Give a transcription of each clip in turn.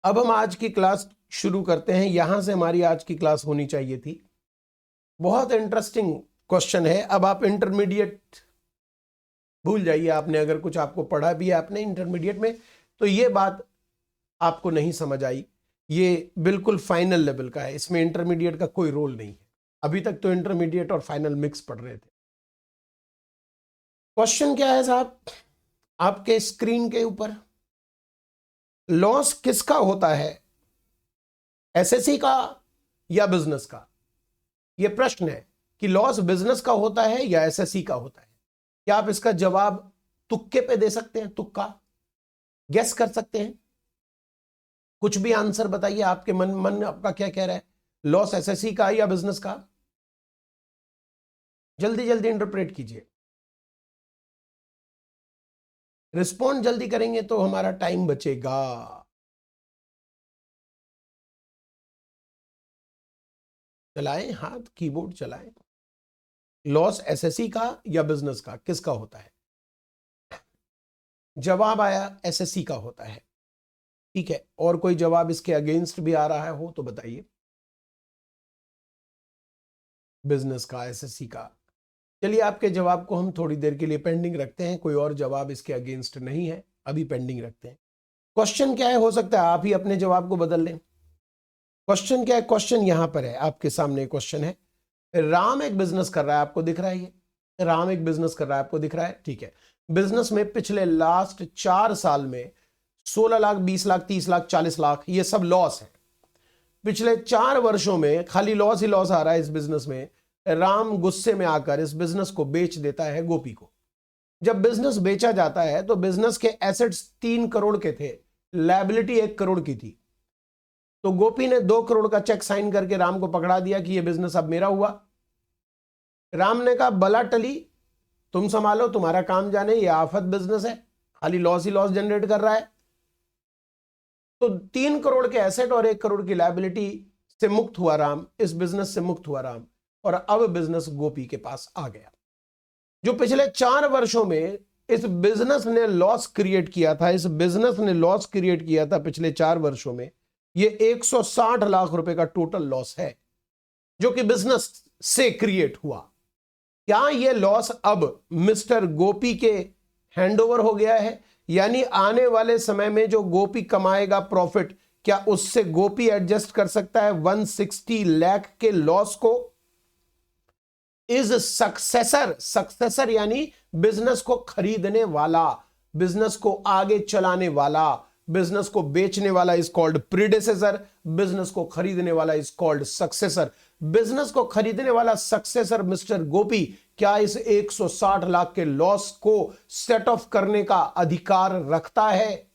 अब हम आज की क्लास शुरू करते हैं। यहां से हमारी आज की क्लास होनी चाहिए थी। बहुत इंटरेस्टिंग क्वेश्चन है। अब आप इंटरमीडिएट भूल जाइए, आपने अगर कुछ आपको पढ़ा भी है आपने इंटरमीडिएट में तो ये बात आपको नहीं समझ आई। ये बिल्कुल फाइनल लेवल का है, इसमें इंटरमीडिएट का कोई रोल नहीं है। अभी तक तो इंटरमीडिएट और फाइनल मिक्स पढ़ रहे थे। क्वेश्चन क्या है साहब आपके स्क्रीन के ऊपर? लॉस किसका होता है, एसएससी का या बिजनेस का? यह प्रश्न है कि लॉस बिजनेस का होता है या एसएससी का होता है। क्या आप इसका जवाब तुक्के पे दे सकते हैं? तुक्का गेस कर सकते हैं? कुछ भी आंसर बताइए, आपके मन आपका क्या कह रहा है? लॉस एसएससी का या बिजनेस का? जल्दी जल्दी इंटरप्रेट कीजिए। रिस्पॉन्ड जल्दी करेंगे तो हमारा टाइम बचेगा। चलाएं हाथ, कीबोर्ड चलाएं। लॉस एसएससी का या बिजनेस का, किसका होता है? जवाब आया एसएससी का होता है। ठीक है, और कोई जवाब इसके अगेंस्ट भी आ रहा है हो तो बताइए। बिजनेस का, एसएससी का। चलिए आपके जवाब को हम थोड़ी देर के लिए पेंडिंग रखते हैं। कोई और जवाब इसके अगेंस्ट नहीं है, अभी पेंडिंग रखते हैं। क्वेश्चन क्या है, हो सकता है आप ही अपने जवाब को बदल लें। क्वेश्चन क्या है? क्वेश्चन यहां पर है, आपके सामने क्वेश्चन है। राम एक बिजनेस कर रहा है, आपको दिख रहा है? ये राम एक बिजनेस कर रहा है, आपको दिख रहा है? ठीक है। बिजनेस में पिछले लास्ट 4 साल में 16 लाख, 20 लाख, 30 लाख, 40 लाख ये सब लॉस है। पिछले 4 वर्षों में खाली लॉस ही लॉस आ रहा है इस बिजनेस में। राम गुस्से में आकर इस बिजनेस को बेच देता है गोपी को। जब बिजनेस बेचा जाता है तो बिजनेस के एसेट्स 3 करोड़ के थे, लायबिलिटी 1 करोड़ की थी। तो गोपी ने 2 करोड़ का चेक साइन करके राम को पकड़ा दिया कि यह बिजनेस अब मेरा हुआ। राम ने कहा बला टली, तुम संभालो, तुम्हारा काम जाने, ये आफत बिजनेस है, खाली लॉस ही लॉस जनरेट कर रहा है। तो 3 करोड़ के एसेट और 1 करोड़ की लायबिलिटी से मुक्त हुआ राम, इस बिजनेस से मुक्त हुआ राम, और अब बिजनेस गोपी के पास आ गया। जो पिछले 4 वर्षों में इस बिजनेस ने लॉस क्रिएट किया था, इस बिजनेस ने लॉस क्रिएट किया था पिछले 4 वर्षों में, ये 160 लाख रुपए का टोटल लॉस है जो कि बिजनेस से क्रिएट हुआ। क्या यह लॉस अब मिस्टर गोपी के हैंडओवर हो गया है? यानी आने वाले समय में जो गोपी कमाएगा प्रॉफिट, क्या उससे गोपी एडजस्ट कर सकता है 160 लाख के लॉस को? इज सक्सेसर यानी बिजनेस को खरीदने वाला, बिजनेस को आगे चलाने वाला, बिजनेस को बेचने वाला इज कॉल्ड प्रीडेसेसर, बिजनेस को खरीदने वाला इज कॉल्ड सक्सेसर। बिजनेस को खरीदने वाला सक्सेसर मिस्टर गोपी क्या इस 160 लाख के लॉस को सेट ऑफ करने का अधिकार रखता है?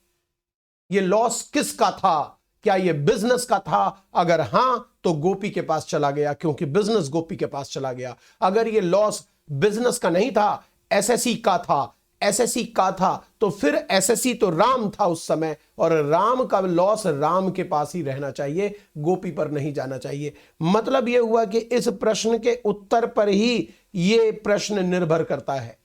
यह लॉस किसका था? क्या यह बिजनेस का था? अगर हां तो गोपी के पास चला गया, क्योंकि बिजनेस गोपी के पास चला गया। अगर यह लॉस बिजनेस का नहीं था, एसएससी का था, एसएससी का था, तो फिर एसएससी तो राम था उस समय, और राम का लॉस राम के पास ही रहना चाहिए, गोपी पर नहीं जाना चाहिए। मतलब यह हुआ कि इस प्रश्न के उत्तर पर ही यह प्रश्न निर्भर करता है।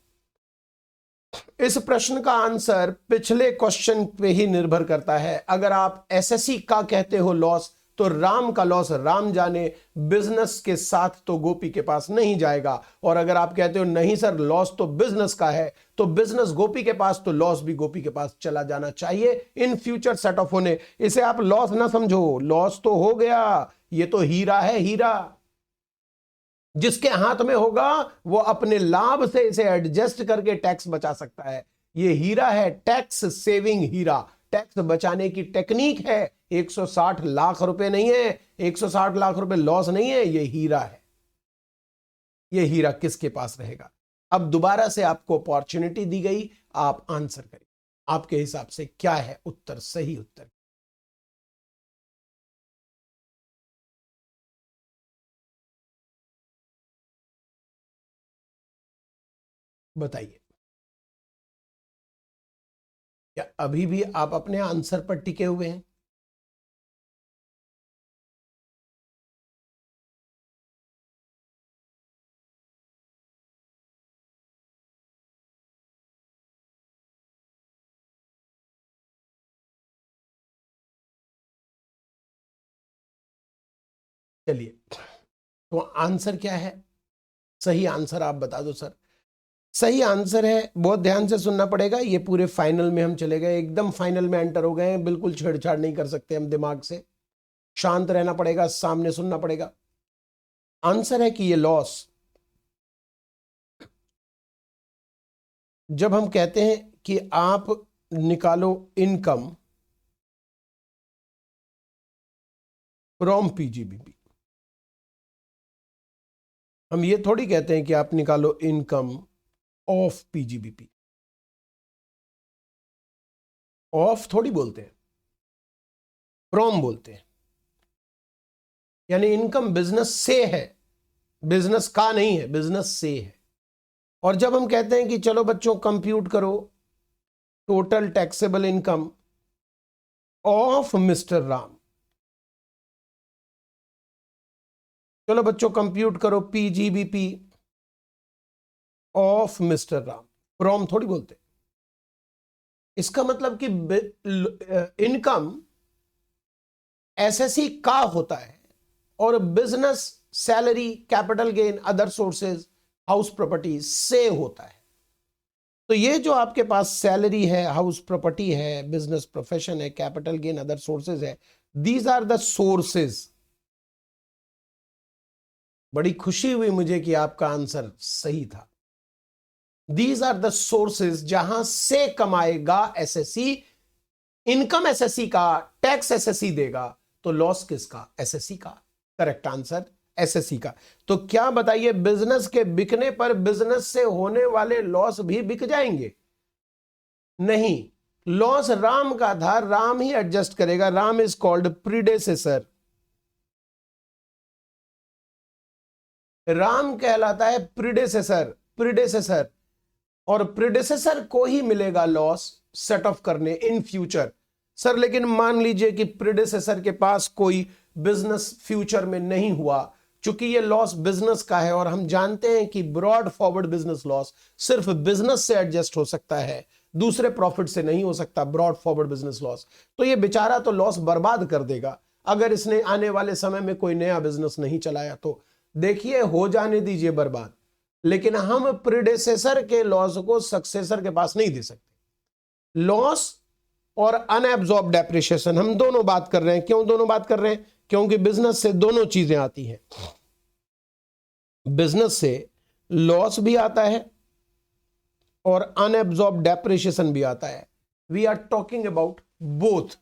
इस प्रश्न का आंसर पिछले क्वेश्चन पे ही निर्भर करता है। अगर आप एसएससी का कहते हो लॉस, तो राम का लॉस राम जाने, बिजनेस के साथ तो गोपी के पास नहीं जाएगा। और अगर आप कहते हो नहीं सर लॉस तो बिजनेस का है, तो बिजनेस गोपी के पास, तो लॉस भी गोपी के पास चला जाना चाहिए इन फ्यूचर सेट ऑफ होने। इसे आप लॉस ना समझो, लॉस तो हो गया, ये तो हीरा है, हीरा। जिसके हाथ में होगा वो अपने लाभ से इसे एडजस्ट करके टैक्स बचा सकता है। ये हीरा है, टैक्स सेविंग हीरा, टैक्स बचाने की टेक्निक है। 160 लाख रुपए नहीं है, 160 लाख रुपए लॉस नहीं है, ये हीरा है। ये हीरा किसके पास रहेगा? अब दोबारा से आपको अपॉर्चुनिटी दी गई, आप आंसर करें। आपके हिसाब से क्या है उत्तर, सही उत्तर? बताइए। क्या अभी भी आप अपने आंसर पर टिके हुए हैं? चलिए, तो आंसर क्या है? सही आंसर आप बता दो सर। सही आंसर है, बहुत ध्यान से सुनना पड़ेगा, ये पूरे फाइनल में हम चले गए, एकदम फाइनल में एंटर हो गए हैं, बिल्कुल छेड़छाड़ नहीं कर सकते हम दिमाग से, शांत रहना पड़ेगा, सामने सुनना पड़ेगा। आंसर है कि ये लॉस, जब हम कहते हैं कि आप निकालो इनकम फ्रॉम पीजीबीपी, हम ये थोड़ी कहते हैं कि आप निकालो इनकम ऑफ पीजीबीपी, ऑफ थोड़ी बोलते हैं, फ्रॉम बोलते हैं। यानी इनकम बिजनेस से है, बिजनेस का नहीं है, बिजनेस से है। और जब हम कहते हैं कि चलो बच्चों कंप्यूट करो total taxable income of mister Ram, चलो बच्चों कंप्यूट करो PGBP of mister Ram, from थोड़ी बोलते। इसका मतलब कि इनकम एसएससी का होता है और business salary capital gain other sources house property से होता है। तो ये जो आपके पास सैलरी है, हाउस प्रॉपर्टी है, बिजनेस प्रोफेशन है, कैपिटल गेन अदर सोर्सेज है, दीज आर द सोर्सेज। बड़ी खुशी हुई मुझे कि आपका आंसर सही था। दीज आर द सोर्सेज जहां से कमाएगा एसएससी, इनकम एसएससी का, टैक्स एसएससी देगा, तो लॉस किसका? एसएससी का। करेक्ट आंसर एसएससी का। तो क्या बताइए, बिजनेस के बिकने पर बिजनेस से होने वाले लॉस भी बिक जाएंगे? नहीं, लॉस राम का था, राम ही एडजस्ट करेगा। Ram is called predecessor, Ram कहलाता है प्रीडेसेसर, प्रीडेसेसर, और प्रीडेसेसर को ही मिलेगा लॉस सेट ऑफ करने इन फ्यूचर। सर लेकिन मान लीजिए कि प्रीडेसेसर के पास कोई बिजनेस फ्यूचर में नहीं हुआ, चूंकि ये लॉस बिजनेस का है और हम जानते हैं कि ब्रॉड फॉरवर्ड बिजनेस लॉस सिर्फ बिजनेस से एडजस्ट हो सकता है, दूसरे प्रॉफिट से नहीं हो सकता ब्रॉड फॉरवर्ड बिजनेस लॉस। तो ये बेचारा तो लॉस बर्बाद कर देगा अगर इसने आने वाले समय में कोई नया बिजनेस नहीं चलाया। तो देखिए, हो जाने दीजिए बर्बाद, लेकिन हम प्रीडेसेसर के लॉस को सक्सेसर के पास नहीं दे सकते। लॉस और अनएब्जॉर्ब डेप्रिसिएशन हम दोनों बात कर रहे हैं। क्यों दोनों बात कर रहे हैं? क्योंकि बिजनेस से दोनों चीजें आती हैं, बिजनेस से लॉस भी आता है और अनएब्जॉर्ब डेप्रिसिएशन भी आता है। We are talking about both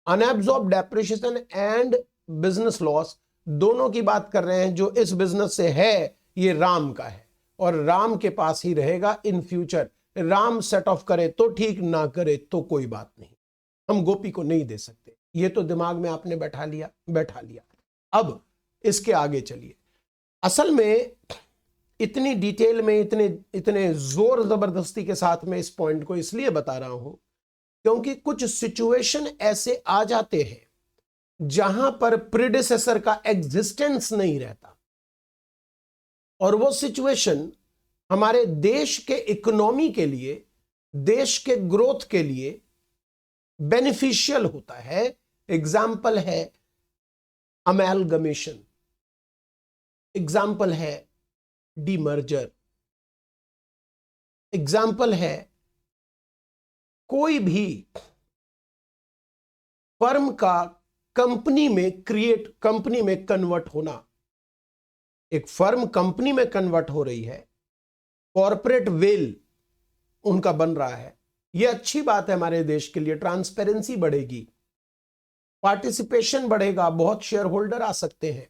unabsorbed depreciation and business loss, दोनों की बात कर रहे हैं। जो इस बिजनेस से है ये राम का है और राम के पास ही रहेगा in future. Ram set of करे तो ठीक, ना करे तो कोई बात नहीं, हम गोपी को नहीं दे सकते। ये तो दिमाग में आपने बैठा लिया, बैठा लिया। अब इसके आगे चलिए। असल में इतनी डिटेल में, इतने जोर जबरदस्ती के साथ में इस पॉइंट को इसलिए बता रहा हूं क्योंकि कुछ सिचुएशन ऐसे आ जाते हैं जहां पर प्रीडिसेसर का एग्जिस्टेंस नहीं रहता, और वो सिचुएशन हमारे देश के इकोनॉमी के लिए, देश के ग्रोथ के लिए बेनिफिशियल होता है। एग्जाम्पल है अमेलगमेशन, एग्जाम्पल है डीमर्जर, एग्जाम्पल है कोई भी फर्म का कंपनी में कन्वर्ट होना। एक फर्म कंपनी में कन्वर्ट हो रही है, कॉर्पोरेट वेल उनका बन रहा है, यह अच्छी बात है हमारे देश के लिए। ट्रांसपेरेंसी बढ़ेगी, पार्टिसिपेशन बढ़ेगा, बहुत शेयर होल्डर आ सकते हैं,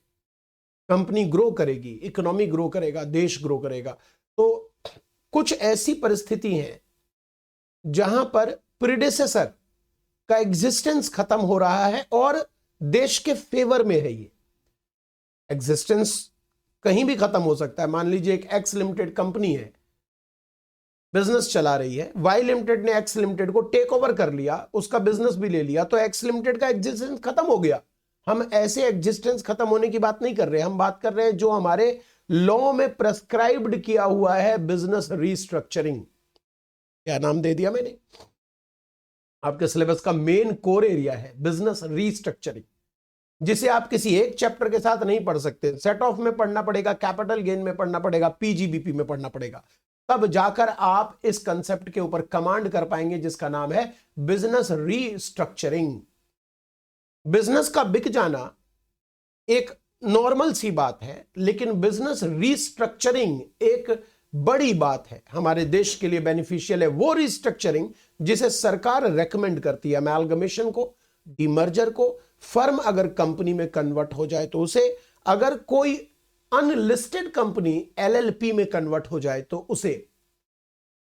कंपनी ग्रो करेगी, इकोनॉमी ग्रो करेगा, देश ग्रो करेगा। तो कुछ ऐसी परिस्थिति है जहां पर प्रीडेसेसर का एग्जिस्टेंस खत्म हो रहा है और देश के फेवर में है। ये एग्जिस्टेंस कहीं भी खत्म हो सकता है। मान लीजिए एक एक्स लिमिटेड कंपनी है, बिजनेस चला रही है, वाई लिमिटेड ने एक्स लिमिटेड को टेक ओवर कर लिया, उसका बिजनेस भी ले लिया, तो एक्स लिमिटेड का एग्जिस्टेंस खत्म हो गया। हम ऐसे एग्जिस्टेंस खत्म होने की बात नहीं कर रहे, हम बात कर रहे हैं जो हमारे लॉ में प्रेस्क्राइब्ड किया हुआ है, बिजनेस रीस्ट्रक्चरिंग। क्या नाम दे दिया मैंने? आपके सिलेबस का मेन कोर एरिया है बिजनेस रीस्ट्रक्चरिंग। जिसे आप किसी एक चैप्टर के साथ नहीं पढ़ सकते। सेट ऑफ में पढ़ना पड़ेगा, कैपिटल गेन में पढ़ना पड़ेगा, पीजीबीपी में पढ़ना पड़ेगा, तब जाकर आप इस कंसेप्ट के ऊपर कमांड कर पाएंगे जिसका नाम है बिजनेस रीस्ट्रक्चरिंग। बिजनेस का बिक जाना एक नॉर्मल सी बात है, लेकिन बिजनेस रीस्ट्रक्चरिंग एक बड़ी बात है, हमारे देश के लिए बेनिफिशियल है। वो रीस्ट्रक्चरिंग जिसे सरकार रेकमेंड करती है, अमेलगमेशन को, डीमर्जर को, फर्म अगर कंपनी में कन्वर्ट हो जाए तो उसे, अगर कोई अनलिस्टेड कंपनी एलएलपी में कन्वर्ट हो जाए तो उसे,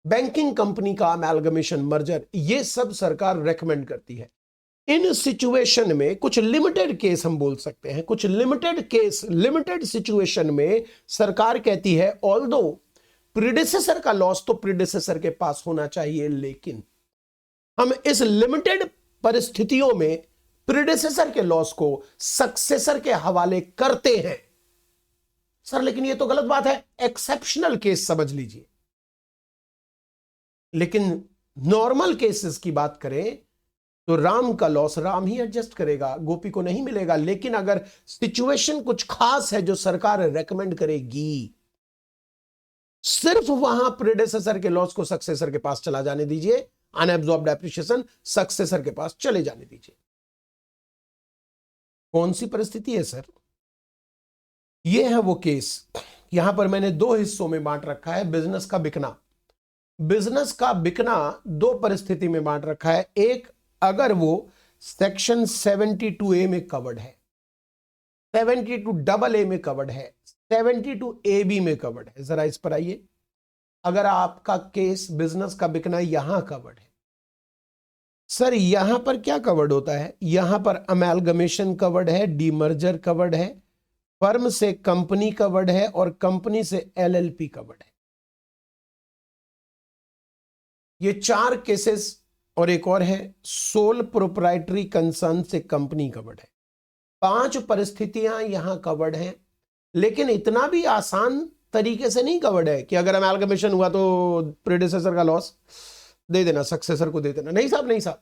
बैंकिंग कंपनी का अमेलगमेशन, मर्जर, ये सब सरकार रेकमेंड करती है। इन सिचुएशन में कुछ लिमिटेड केस हम बोल सकते हैं, कुछ लिमिटेड केस, लिमिटेड सिचुएशन में सरकार कहती है ऑल्दो प्रीडेसेसर का लॉस तो प्रीडेसेसर के पास होना चाहिए, लेकिन हम इस लिमिटेड परिस्थितियों में प्रीडेसेसर के लॉस को सक्सेसर के हवाले करते हैं। सर लेकिन ये तो गलत बात है, एक्सेप्शनल केस समझ लीजिए। लेकिन नॉर्मल केसेस की बात करें तो राम का लॉस राम ही एडजस्ट करेगा, गोपी को नहीं मिलेगा। लेकिन अगर सिचुएशन कुछ खास है जो सरकार रेकमेंड करेगी, सिर्फ वहां प्रेडेसेसर के लॉस को सक्सेसर के पास चला जाने दीजिए, अनएब्जॉर्ब्ड डेप्रिसिएशन सक्सेसर के पास चले जाने दीजिए। कौन सी परिस्थिति है सर? यह है वो केस। यहां पर मैंने दो हिस्सों में बांट रखा है बिजनेस का बिकना। बिजनेस का बिकना दो परिस्थिति में बांट रखा है। एक, अगर वो सेक्शन 72A में कवर्ड है, 72AA में कवर्ड है, 72AB में कवर्ड है। जरा इस पर आइए। अगर आपका केस बिजनेस का बिकना यहां कवर्ड है, सर यहां पर क्या कवर्ड होता है? यहां पर अमेलगमेशन कवर्ड है, डीमर्जर कवर्ड है, फर्म से कंपनी कवर्ड है और कंपनी से एलएलपी कवर्ड है। ये चार केसेस, और एक और है सोल प्रोप्राइटरी कंसर्न से कंपनी कवर्ड है। 5 परिस्थितियां यहां कवर्ड हैं, लेकिन इतना भी आसान तरीके से नहीं कवर्ड है कि अगर अमेलगमेशन हुआ तो प्रेडेसेसर का लॉस दे देना, सक्सेसर को दे देना। नहीं साहब, नहीं साहब।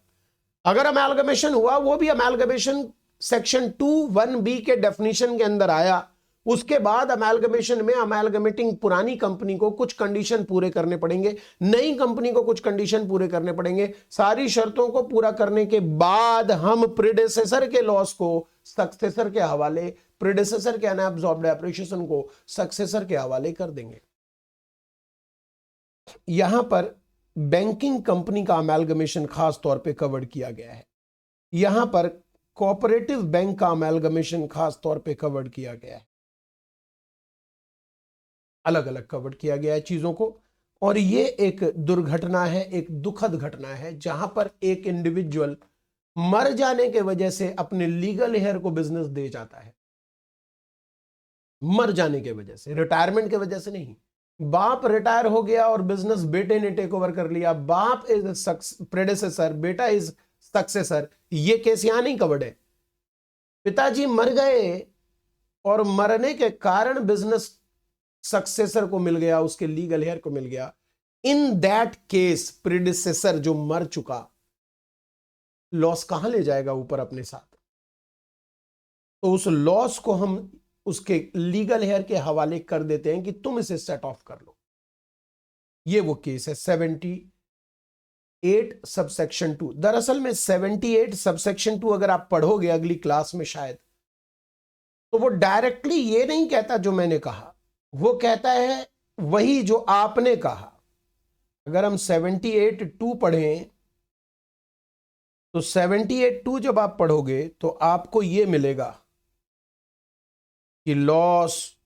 अगर अमेलगमेशन हुआ, वो भी अमेलगमेशन सेक्शन 2(1)(b) के डेफिनेशन के अंदर आया, उसके बाद अमेलगमेशन में अमेलगमेटिंग पुरानी कंपनी को कुछ कंडीशन पूरे करने पड़ेंगे, नई कंपनी को कुछ कंडीशन पूरे करने पड़ेंगे। सारी शर्तों को पूरा करने के बाद हम प्रेडेसेसर के लॉस को सक्सेसर के हवाले, प्रेडेसेसर के अनएब्जॉर्ब्ड डेप्रिसिएशन को सक्सेसर के हवाले कर देंगे। यहां पर बैंकिंग कंपनी का अमेलगमेशन खास तौर पे कवर किया गया है। यहां पर कोऑपरेटिव बैंक का अमेलगमेशन खास तौर पे कवर किया गया है। अलग अलग कवर किया गया है चीजों को। और ये एक दुर्घटना है, एक दुखद घटना है, जहां पर एक इंडिविजुअल मर जाने के वजह से अपने लीगल हेयर को बिजनेस दे जाता है। मर जाने के वजह से, रिटायरमेंट के वजह से नहीं। बाप रिटायर हो गया और बिजनेस बेटे ने टेक ओवर कर लिया, बाप इज प्रेडेसेसर, बेटा इज सक्सेसर, ये केस यहां नहीं कवर्ड है। पिताजी मर गए और मरने के कारण बिजनेस सक्सेसर को मिल गया, उसके लीगल हेयर को मिल गया। इन दैट केस प्रेडेसेसर जो मर चुका, लॉस कहां ले जाएगा ऊपर अपने साथ? तो उस लॉस को हम उसके लीगल हेयर के हवाले कर देते हैं कि तुम इसे सेट ऑफ कर लो। ये वो केस है 78 सबसेक्शन 2। दरअसल में 78 सबसेक्शन 2 अगर आप पढ़ोगे अगली क्लास में शायद, तो वो डायरेक्टली ये नहीं कहता जो मैंने कहा, वो कहता है वही जो आपने कहा। अगर हम 78(2) पढ़ें तो 78(2) जब आप पढ़ोगे तो आपको यह मिलेगा कि लॉस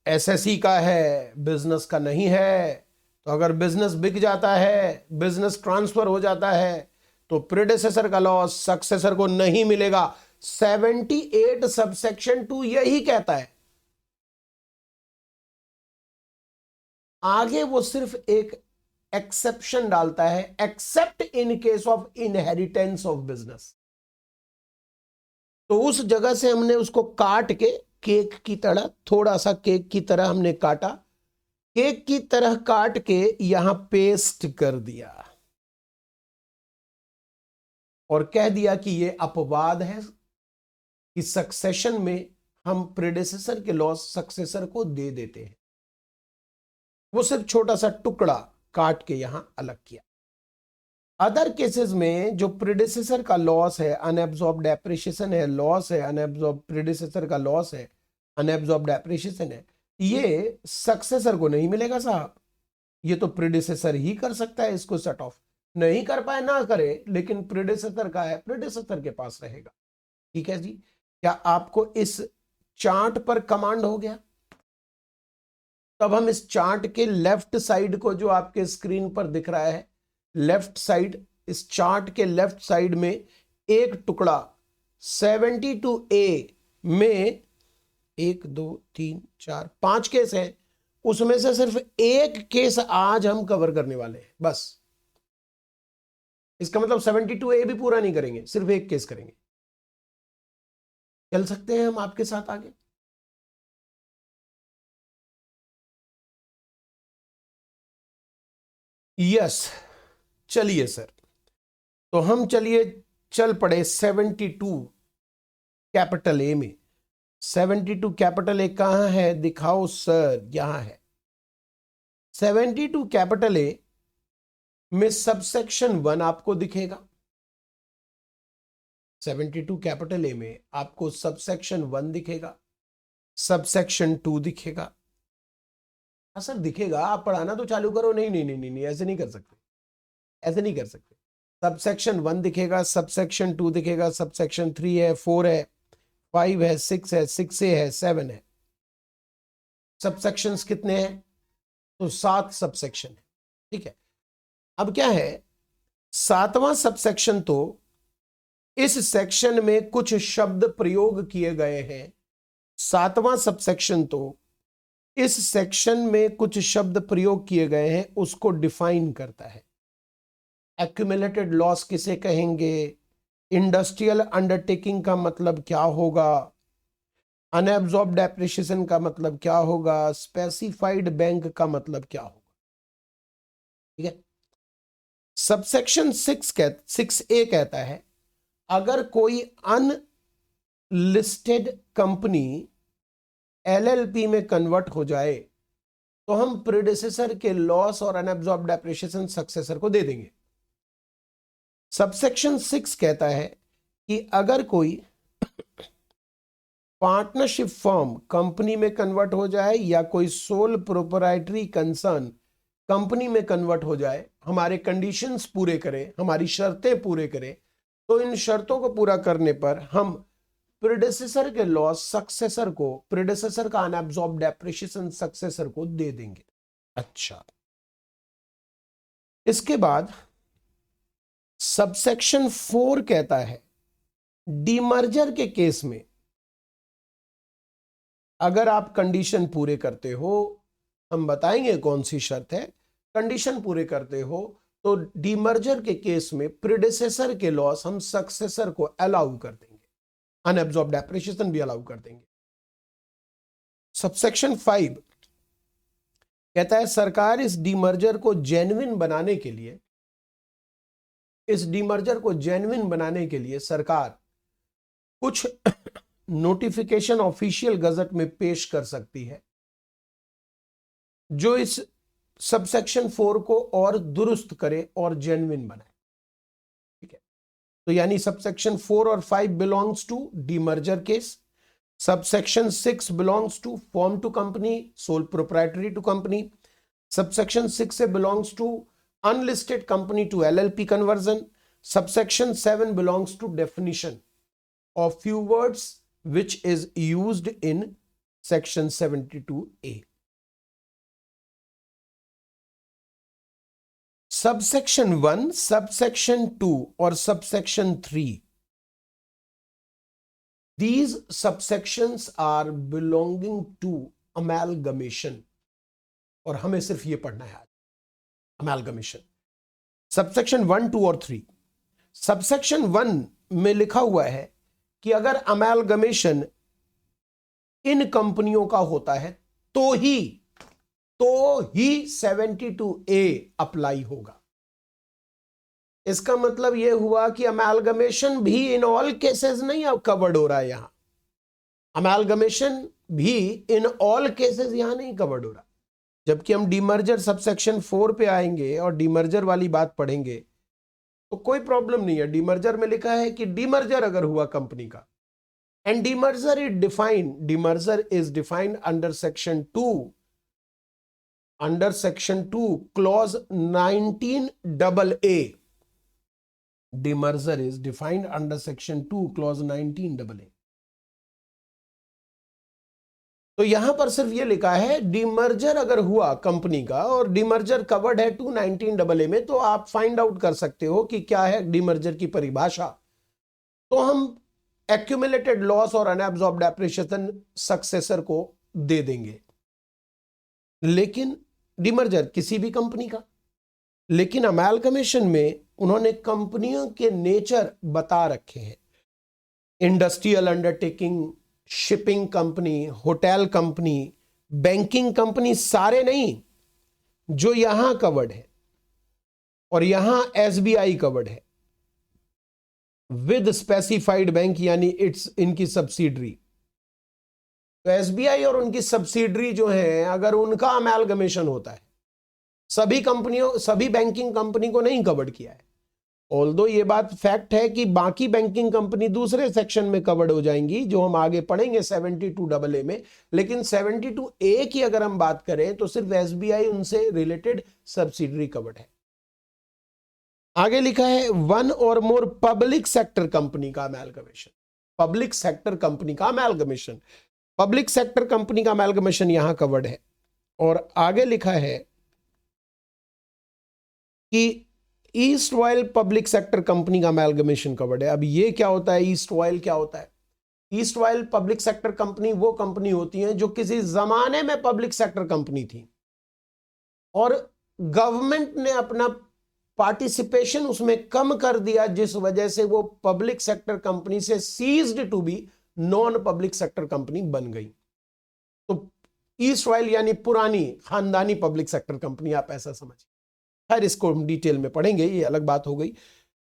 एसएससी का है, बिजनेस का नहीं है। तो अगर बिजनेस बिक जाता है, बिजनेस ट्रांसफर हो जाता है, तो प्रेडेसेसर का लॉस सक्सेसर को नहीं मिलेगा। 78 सबसेक्शन 2 यही कहता है। आगे वो सिर्फ एक एक्सेप्शन डालता है, accept in case of inheritance of business. तो उस जगह से हमने उसको काट के केक की तरह, थोड़ा सा केक की तरह हमने काटा, केक की तरह काट के यहां पेस्ट कर दिया और कह दिया कि यह अपवाद है कि सक्सेशन में हम प्रेडेसेसर के लॉस सक्सेसर को दे देते हैं, वो सिर्फ छोटा सा टुकड़ा काट के यहां अलग किया। अदर केसेस में जो प्रेडेसेसर का लॉस है, अनएब्जॉर्ब्ड डेप्रिसिएशन है, लॉस है, अनएब्जॉर्ब्ड प्रेडेसेसर का लॉस है, अनएब्जॉर्ब्ड डेप्रिसिएशन है, ये सक्सेसर को नहीं मिलेगा साहब, ये तो प्रेडेसेसर ही कर सकता है इसको सेट ऑफ, नहीं कर पाए ना करे, लेकिन प्रेडेसेसर का है, प्रेडेसेसर के पास रहेगा। ठीक है जी, क्या आपको इस चार्ट पर कमांड हो गया? तब हम इस चार्ट के लेफ्ट साइड को, जो आपके स्क्रीन पर दिख रहा है लेफ्ट साइड, इस चार्ट के लेफ्ट साइड में एक टुकड़ा 72A में 1 2 3 4 5 केस है, उसमें से सिर्फ एक केस आज हम कवर करने वाले हैं बस। इसका मतलब 72A भी पूरा नहीं करेंगे, सिर्फ एक केस करेंगे। चल सकते हैं हम आपके साथ आगे? यस, चलिए सर, तो हम चलिए चल पड़े 72 कैपिटल ए में। 72 कैपिटल ए कहां है, दिखाओ सर, यहां है। 72 कैपिटल ए में सबसेक्शन 1 आपको दिखेगा। 72 कैपिटल ए में आपको सबसेक्शन 1 दिखेगा, सबसेक्शन 2 दिखेगा। सर दिखेगा, आप पढ़ाना तो चालू करो। नहीं नहीं नहीं नहीं, ऐसे नहीं कर सकते, ऐसे नहीं कर सकते। सबसेक्शन 1 दिखेगा, सबसेक्शन 2 दिखेगा, सबसेक्शन 3 है, 4 है, 5 है, 6 है, 6A है, 7 है। सबसेक्शंस कितने हैं? तो 7 सबसेक्शन है। ठीक है, अब क्या है, 7वां सबसेक्शन तो इस सेक्शन में कुछ शब्द प्रयोग किए गए हैं। 7वां सबसेक्शन तो इस सेक्शन में कुछ शब्द प्रयोग किए गए हैं, उसको डिफाइन करता है। एक्यूमुलेटेड लॉस किसे कहेंगे, इंडस्ट्रियल अंडरटेकिंग का मतलब क्या होगा, अनएब्जॉर्ब्ड डेप्रिसिएशन का मतलब क्या होगा, स्पेसिफाइड बैंक का मतलब क्या होगा। ठीक है, सबसेक्शन 6A कहता है अगर कोई अनलिस्टेड कंपनी LLP में कन्वर्ट हो जाए तो हम प्रेडेसेसर के लॉस और अनएब्जॉर्ब्ड डेप्रिसिएशन सक्सेसर को दे देंगे। सबसेक्शन 6 कहता है कि अगर कोई पार्टनरशिप फर्म कंपनी में कन्वर्ट हो जाए या कोई सोल प्रोप्राइटरी कंसर्न कंपनी में कन्वर्ट हो जाए, हमारे कंडीशंस पूरे करे, हमारी शर्तें पूरे करे, तो इन शर्तों को पूरा करने पर हम प्रेडेसेसर के लॉस सक्सेसर को, प्रेडेसेसर का अनएब्जॉर्ब्ड डेप्रिसिएशन सक्सेसर को दे देंगे। अच्छा, इसके बाद सबसेक्शन 4 कहता है डीमर्जर के केस में अगर आप कंडीशन पूरे करते हो, हम बताएंगे कौन सी शर्त है, कंडीशन पूरे करते हो तो डीमर्जर के केस में प्रेडेसेसर के लॉस हम सक्सेसर को अलाउ कर देंगे, अनएब्जॉर्ब्ड डेप्रिसिएशन भी अलाउ कर देंगे। सबसेक्शन 5 कहता है सरकार इस डीमर्जर को जेन्युइन बनाने के लिए, इस डीमर्जर को जेन्युइन बनाने के लिए सरकार कुछ नोटिफिकेशन ऑफिशियल गजट में पेश कर सकती है जो इस सबसेक्शन 4 को और दुरुस्त करे और जेन्युइन बनाए। ठीक है, तो यानी सबसेक्शन 4 और 5 belongs to demerger case, subsection 6 belongs to firm to company, sole proprietary to company, subsection 6 से belongs to unlisted company to LLP conversion, subsection 7 belongs to definition of few words which is used in section 72A. Subsection 1, subsection 2 और subsection 3, these subsections are belonging to amalgamation, और हमें सिर्फ ये पढ़ना है आज, amalgamation. Subsection 1, 2 और 3। Subsection 1 में लिखा हुआ है कि अगर अमेलगमेशन इन कंपनियों का होता है तो ही 72A अप्लाई होगा। इसका मतलब यह हुआ कि अमेलगमेशन भी इन ऑल केसेस नहीं अब कवर्ड हो रहा है यहां, अमेलगमेशन भी इन ऑल केसेस यहां नहीं कवर्ड हो रहा, जबकि हम डीमर्जर सबसेक्शन 4 पे आएंगे और डीमर्जर वाली बात पढ़ेंगे तो कोई प्रॉब्लम नहीं है। डीमर्जर में लिखा है कि डीमर्जर अगर हुआ कंपनी का, and demerger is defined under section 2 clause 19AA। Demerger is defined under section 2 clause 19AA। तो यहां पर सिर्फ ये लिखा है डीमर्जर अगर हुआ कंपनी का और डीमर्जर कवर्ड है 219AA में, तो आप फाइंड आउट कर सकते हो कि क्या है डीमर्जर की परिभाषा। तो हम एक्यूमुलेटेड लॉस और अनएब्सॉर्ब्ड डेप्रिसिएशन सक्सेसर को दे देंगे, लेकिन डीमर्जर किसी भी कंपनी का। लेकिन अमेलगमेशन में उन्होंने कंपनियों के नेचर बता रखे हैं, industrial undertaking, shipping company, hotel company, banking company, सारे नहीं, जो यहां कवर्ड है। और यहां एसबीआई कवर्ड है विद स्पेसिफाइड बैंक, यानी इनकी सब्सिडरी। तो एसबीआई और उनकी सब्सिडरी जो है, अगर उनका अमेलगमेशन होता है, सभी बैंकिंग कंपनी को नहीं कवर्ड किया है। ऑल्दो ये बात फैक्ट है कि बाकी बैंकिंग कंपनी दूसरे सेक्शन में कवर्ड हो जाएंगी, जो हम आगे पढ़ेंगे 72AA में। लेकिन 72A की अगर हम बात करें तो सिर्फ एसबीआई उनसे रिलेटेड सब्सिडरी कवर्ड है। आगे लिखा है one or more public sector company का अमेलगमेशन। पब्लिक सेक्टर कंपनी का अमेलगमेशन, पब्लिक सेक्टर कंपनी का अमेलगमेशन यहां कवर्ड है। और आगे लिखा है कि east oil public sector company का अमेलगमेशन कवर्ड है। अब ये क्या होता है, ईस्ट ऑयल क्या होता है? East oil public sector company वो कंपनी होती है जो किसी जमाने में पब्लिक सेक्टर कंपनी थी और गवर्नमेंट ने अपना पार्टिसिपेशन उसमें कम कर दिया, जिस वजह से वो पब्लिक सेक्टर कंपनी से ceased to be non public sector company बन गई। तो ईस्ट ऑयल यानी पुरानी खानदानी पब्लिक सेक्टर कंपनी, आप ऐसा समझिए। खैर इसको हम डिटेल में पढ़ेंगे, ये अलग बात हो गई।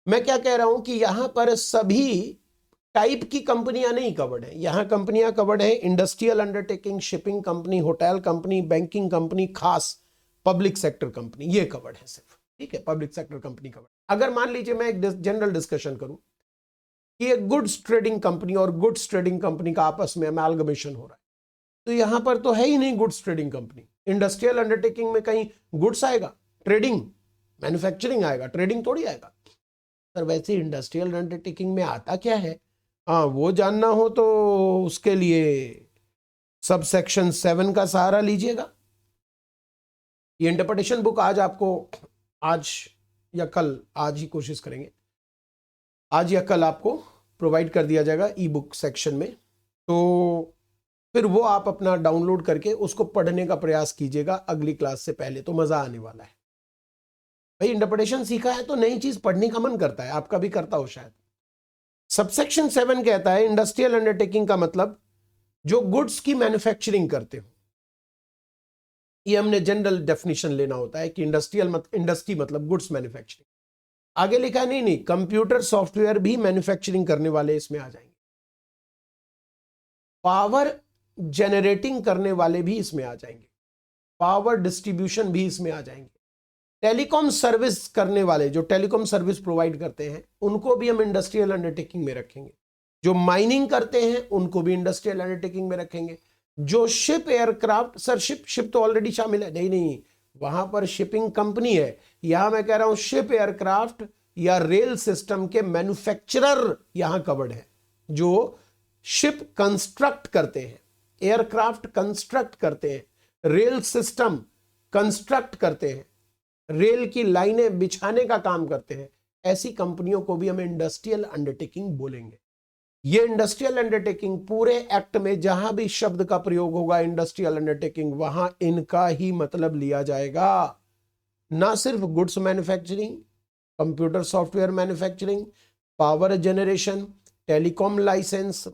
मैं क्या कह रहा हूं कि यहां पर सभी टाइप की कंपनियां नहीं कवर्ड है। यहां कंपनियां कवर्ड है industrial undertaking, shipping company, hotel company, banking company, खास पब्लिक सेक्टर कंपनी, ये कवर्ड है सिर्फ। ठीक है, पब्लिक सेक्टर कंपनी कवर्ड। अगर मान लीजिए मैं एक जनरल डिस्कशन करूं कि एक गुड्स ट्रेडिंग कंपनी और गुड्स ट्रेडिंग कंपनी का आपस में अमेलगमेशन हो रहा है, तो यहां पर तो है ही नहीं goods trading company. Industrial undertaking में कहीं गुड्स आएगा? ट्रेडिंग, मैन्युफैक्चरिंग आएगा, ट्रेडिंग थोड़ी आएगा। पर वैसे इंडस्ट्रियल अंडरटेकिंग में आता क्या है, वो जानना हो तो उसके लिए सब सेक्शन 7 का सहारा लीजिएगा। ये इंटरप्रिटेशन बुक आज आपको, आज या कल, आज ही कोशिश करेंगे, आज या कल आपको प्रोवाइड कर दिया जाएगा ई बुक सेक्शन में। तो फिर वो आप अपना डाउनलोड करके उसको पढ़ने का प्रयास कीजिएगा अगली क्लास से पहले, तो मजा आने वाला है। भाई इंटरप्रिटेशन सीखा है तो नई चीज पढ़ने का मन करता है, आपका भी करता हो शायद। सबसेक्शन 7 कहता है इंडस्ट्रियल अंडरटेकिंग का मतलब जो गुड्स की मैन्युफैक्चरिंग करते हो। ये हमने जनरल डेफिनेशन लेना होता है कि इंडस्ट्री मतलब गुड्स मैन्युफैक्चरिंग। आगे लिखा है नहीं, कंप्यूटर सॉफ्टवेयर भी मैन्युफैक्चरिंग करने वाले इसमें आ जाएंगे। पावर जनरेटिंग करने वाले भी इसमें आ जाएंगे, पावर डिस्ट्रीब्यूशन भी इसमें आ जाएंगे। टेलीकॉम सर्विस करने वाले, जो टेलीकॉम सर्विस प्रोवाइड करते हैं, उनको भी हम इंडस्ट्रियल अंडरटेकिंग में रखेंगे। जो माइनिंग करते हैं उनको भी इंडस्ट्रियल अंडरटेकिंग में रखेंगे। जो शिप एयरक्राफ्ट, सर शिप तो ऑलरेडी शामिल है, नहीं, वहां पर शिपिंग कंपनी है। यहां मैं कह रहा हूं शिप एयरक्राफ्ट या रेल सिस्टम के मैन्युफैक्चरर यहां कवर्ड है, जो शिप कंस्ट्रक्ट करते हैं, एयरक्राफ्ट कंस्ट्रक्ट करते हैं, रेल सिस्टम कंस्ट्रक्ट करते हैं, रेल की लाइनें बिछाने का काम करते हैं। ऐसी कंपनियों को भी हम इंडस्ट्रियल अंडरटेकिंग बोलेंगे। ये इंडस्ट्रियल अंडरटेकिंग पूरे एक्ट में जहां भी शब्द का प्रयोग होगा इंडस्ट्रियल अंडरटेकिंग, वहां इनका ही मतलब लिया जाएगा। ना सिर्फ goods manufacturing, computer software manufacturing, power generation, telecom licence,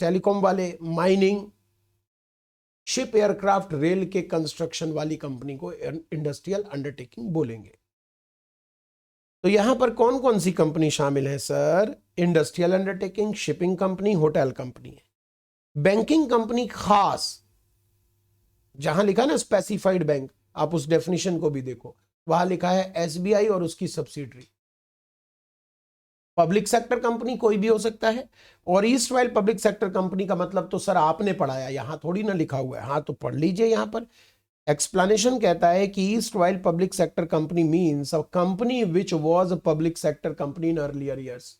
telecom वाले, माइनिंग, शिप एयरक्राफ्ट, रेल के कंस्ट्रक्शन वाली कंपनी को इंडस्ट्रियल अंडरटेकिंग बोलेंगे। तो यहां पर कौन कौन सी कंपनी शामिल है sir? Industrial undertaking, shipping company, hotel company है। बैंकिंग कंपनी खास, जहां लिखा ना स्पेसिफाइड बैंक, आप उस डेफिनेशन को भी देखो, वहां लिखा है एसबीआई और उसकी सब्सिडरी। पब्लिक सेक्टर कंपनी कोई भी हो सकता है, और east while public sector company का मतलब तो सर आपने पढ़ाया, यहां थोड़ी ना लिखा हुआ है। हाँ तो पढ़ लीजिए, यहां पर एक्सप्लेनेशन कहता है कि east while public sector company means a company which was a public sector company in earlier years.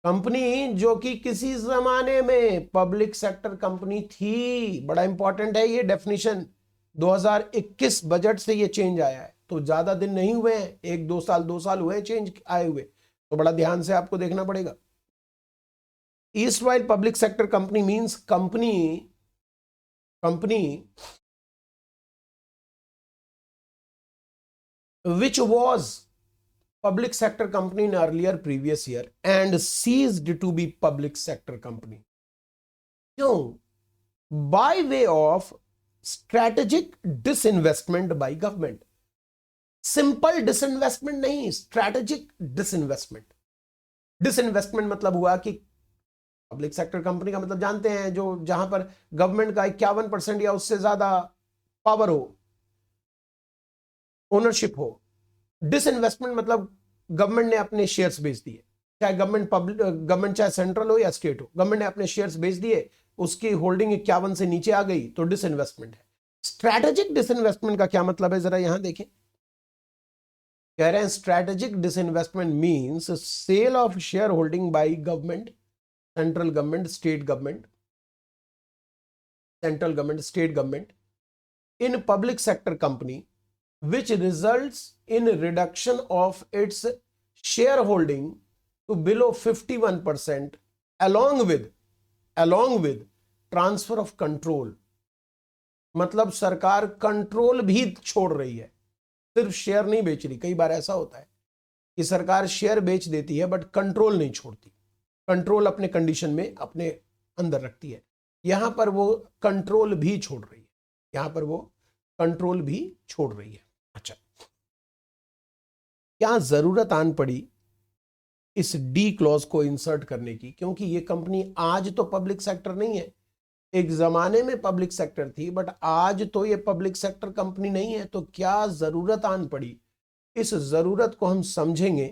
Company जो कि किसी जमाने में पब्लिक सेक्टर कंपनी थी। बड़ा इंपॉर्टेंट है ये डेफिनेशन, 2021 बजट से ये चेंज आया है, तो ज्यादा दिन नहीं हुए हैं, 1-2 साल हुए हैं चेंज आए हुए, तो बड़ा ध्यान से आपको देखना पड़ेगा। East while public sector company means company which was public sector company in earlier previous year and ceased to be public sector company. क्यों? By way of strategic disinvestment by government. Simple disinvestment नहीं, strategic disinvestment. Disinvestment मतलब हुआ कि public sector company का मतलब जानते हैं, जो जहां पर गवर्नमेंट का 51% या उससे ज्यादा पावर हो, ओनरशिप हो। डिसइन्वेस्टमेंट मतलब गवर्नमेंट ने अपने शेयर्स बेच दिए, चाहे गवर्नमेंट चाहे सेंट्रल हो या स्टेट हो, गवर्नमेंट ने अपने शेयर्स बेच दिए, उसकी होल्डिंग 51 से नीचे आ गई, तो डिसइन्वेस्टमेंट है। स्ट्रैटेजिक डिसइन्वेस्टमेंट का क्या मतलब है, जरा यहां देखें। कह रहे हैं strategic disinvestment means sale of share holding by government, central government, state government, central government, state government in public sector company which results in reduction of its shareholding to below 51% along with transfer of control। मतलब सरकार control भी छोड़ रही है, सिर्फ share नहीं बेच रही। कई बार ऐसा होता है कि सरकार शेयर बेच देती है बट कंट्रोल नहीं छोड़ती, कंट्रोल अपने कंडीशन में अपने अंदर रखती है। यहां पर वो कंट्रोल भी छोड़ रही है, यहां पर वो कंट्रोल भी छोड़ रही है। अच्छा, क्या जरूरत आन पड़ी इस डी क्लॉज को इंसर्ट करने की? क्योंकि ये कंपनी आज तो पब्लिक सेक्टर नहीं है, एक जमाने में पब्लिक सेक्टर थी, बट आज तो ये पब्लिक सेक्टर कंपनी नहीं है। तो क्या जरूरत आन पड़ी? इस जरूरत को हम समझेंगे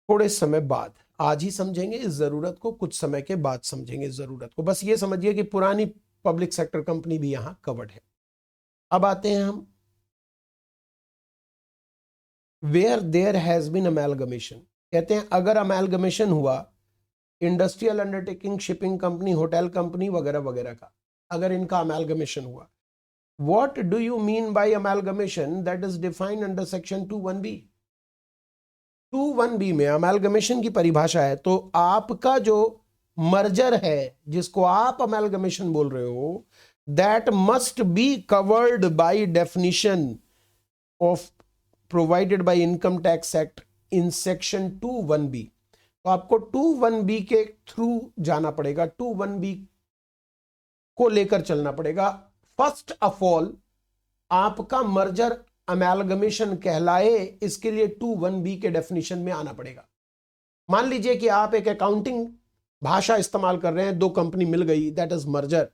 थोड़े समय बाद, आज ही समझेंगे इस जरूरत को, कुछ समय के बाद समझेंगे इस जरूरत को। बस ये समझिए कि पुरानी पब्लिक सेक्टर कंपनी भी यहां कवर्ड है। अब आते हैं हम where there has been amalgamation. कहते हैं अगर अमेलगमेशन हुआ industrial undertaking, shipping company, hotel company वगैरह वगैरह का, अगर इनका अमेलगमेशन हुआ, what do you mean by amalgamation? That is defined under section 21B। 21B में अमेलगमेशन की परिभाषा है। तो आपका जो मर्जर है जिसको आप अमेलगमेशन बोल रहे हो, that must be covered by definition of provided by income tax act in section 21B। तो आपको 21B के थ्रू जाना पड़ेगा, 21B को लेकर चलना पड़ेगा। फर्स्ट ऑफ ऑल आपका मर्जर अमेलगमेशन कहलाए, इसके लिए 21B के डेफिनेशन में आना पड़ेगा। मान लीजिए कि आप एक अकाउंटिंग भाषा इस्तेमाल कर रहे हैं, दो कंपनी मिल गई, दैट इज मर्जर।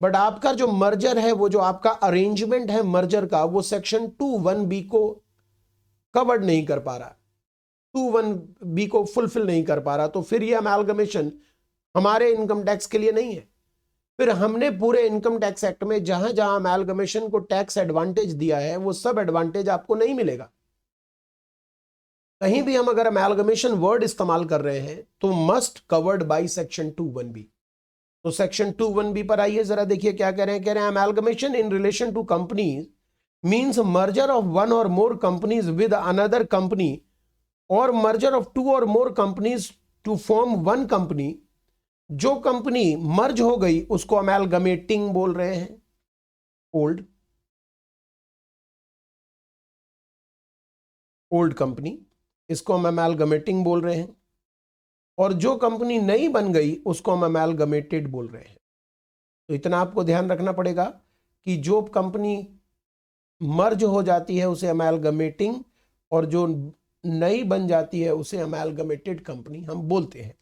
बट आपका जो मर्जर है, वो जो आपका अरेंजमेंट है मर्जर का, वो सेक्शन 21B को कवर्ड नहीं कर पा रहा, 21B को फुलफिल नहीं कर पा रहा, तो फिर ये अमेलगमेशन हमारे इनकम टैक्स के लिए नहीं है। फिर हमने पूरे इनकम टैक्स एक्ट में जहां जहां अमेलगमेशन को टैक्स एडवांटेज दिया है, वो सब एडवांटेज आपको नहीं मिलेगा। कहीं भी हम अगर अमेलगमेशन वर्ड इस्तेमाल कर रहे हैं तो must covered by section 21B। तो सेक्शन 21B पर आइए जरा देखिए क्या कह रहे हैं। कह रहे हैं amalgamation in relation to companies means merger of one or more companies with another company or merger of two or more companies to form one company. जो कंपनी मर्ज हो गई उसको अमेलगमेटिंग बोल रहे हैं, ओल्ड कंपनी, इसको हम अमेलगमेटिंग बोल रहे हैं। और जो कंपनी नई बन गई उसको हम अमेलगमेटेड बोल रहे हैं। तो इतना आपको ध्यान रखना पड़ेगा कि जो कंपनी मर्ज हो जाती है उसे अमेलगमेटिंग, और जो नई बन जाती है उसे अमेलगमेटेड कंपनी हम बोलते हैं।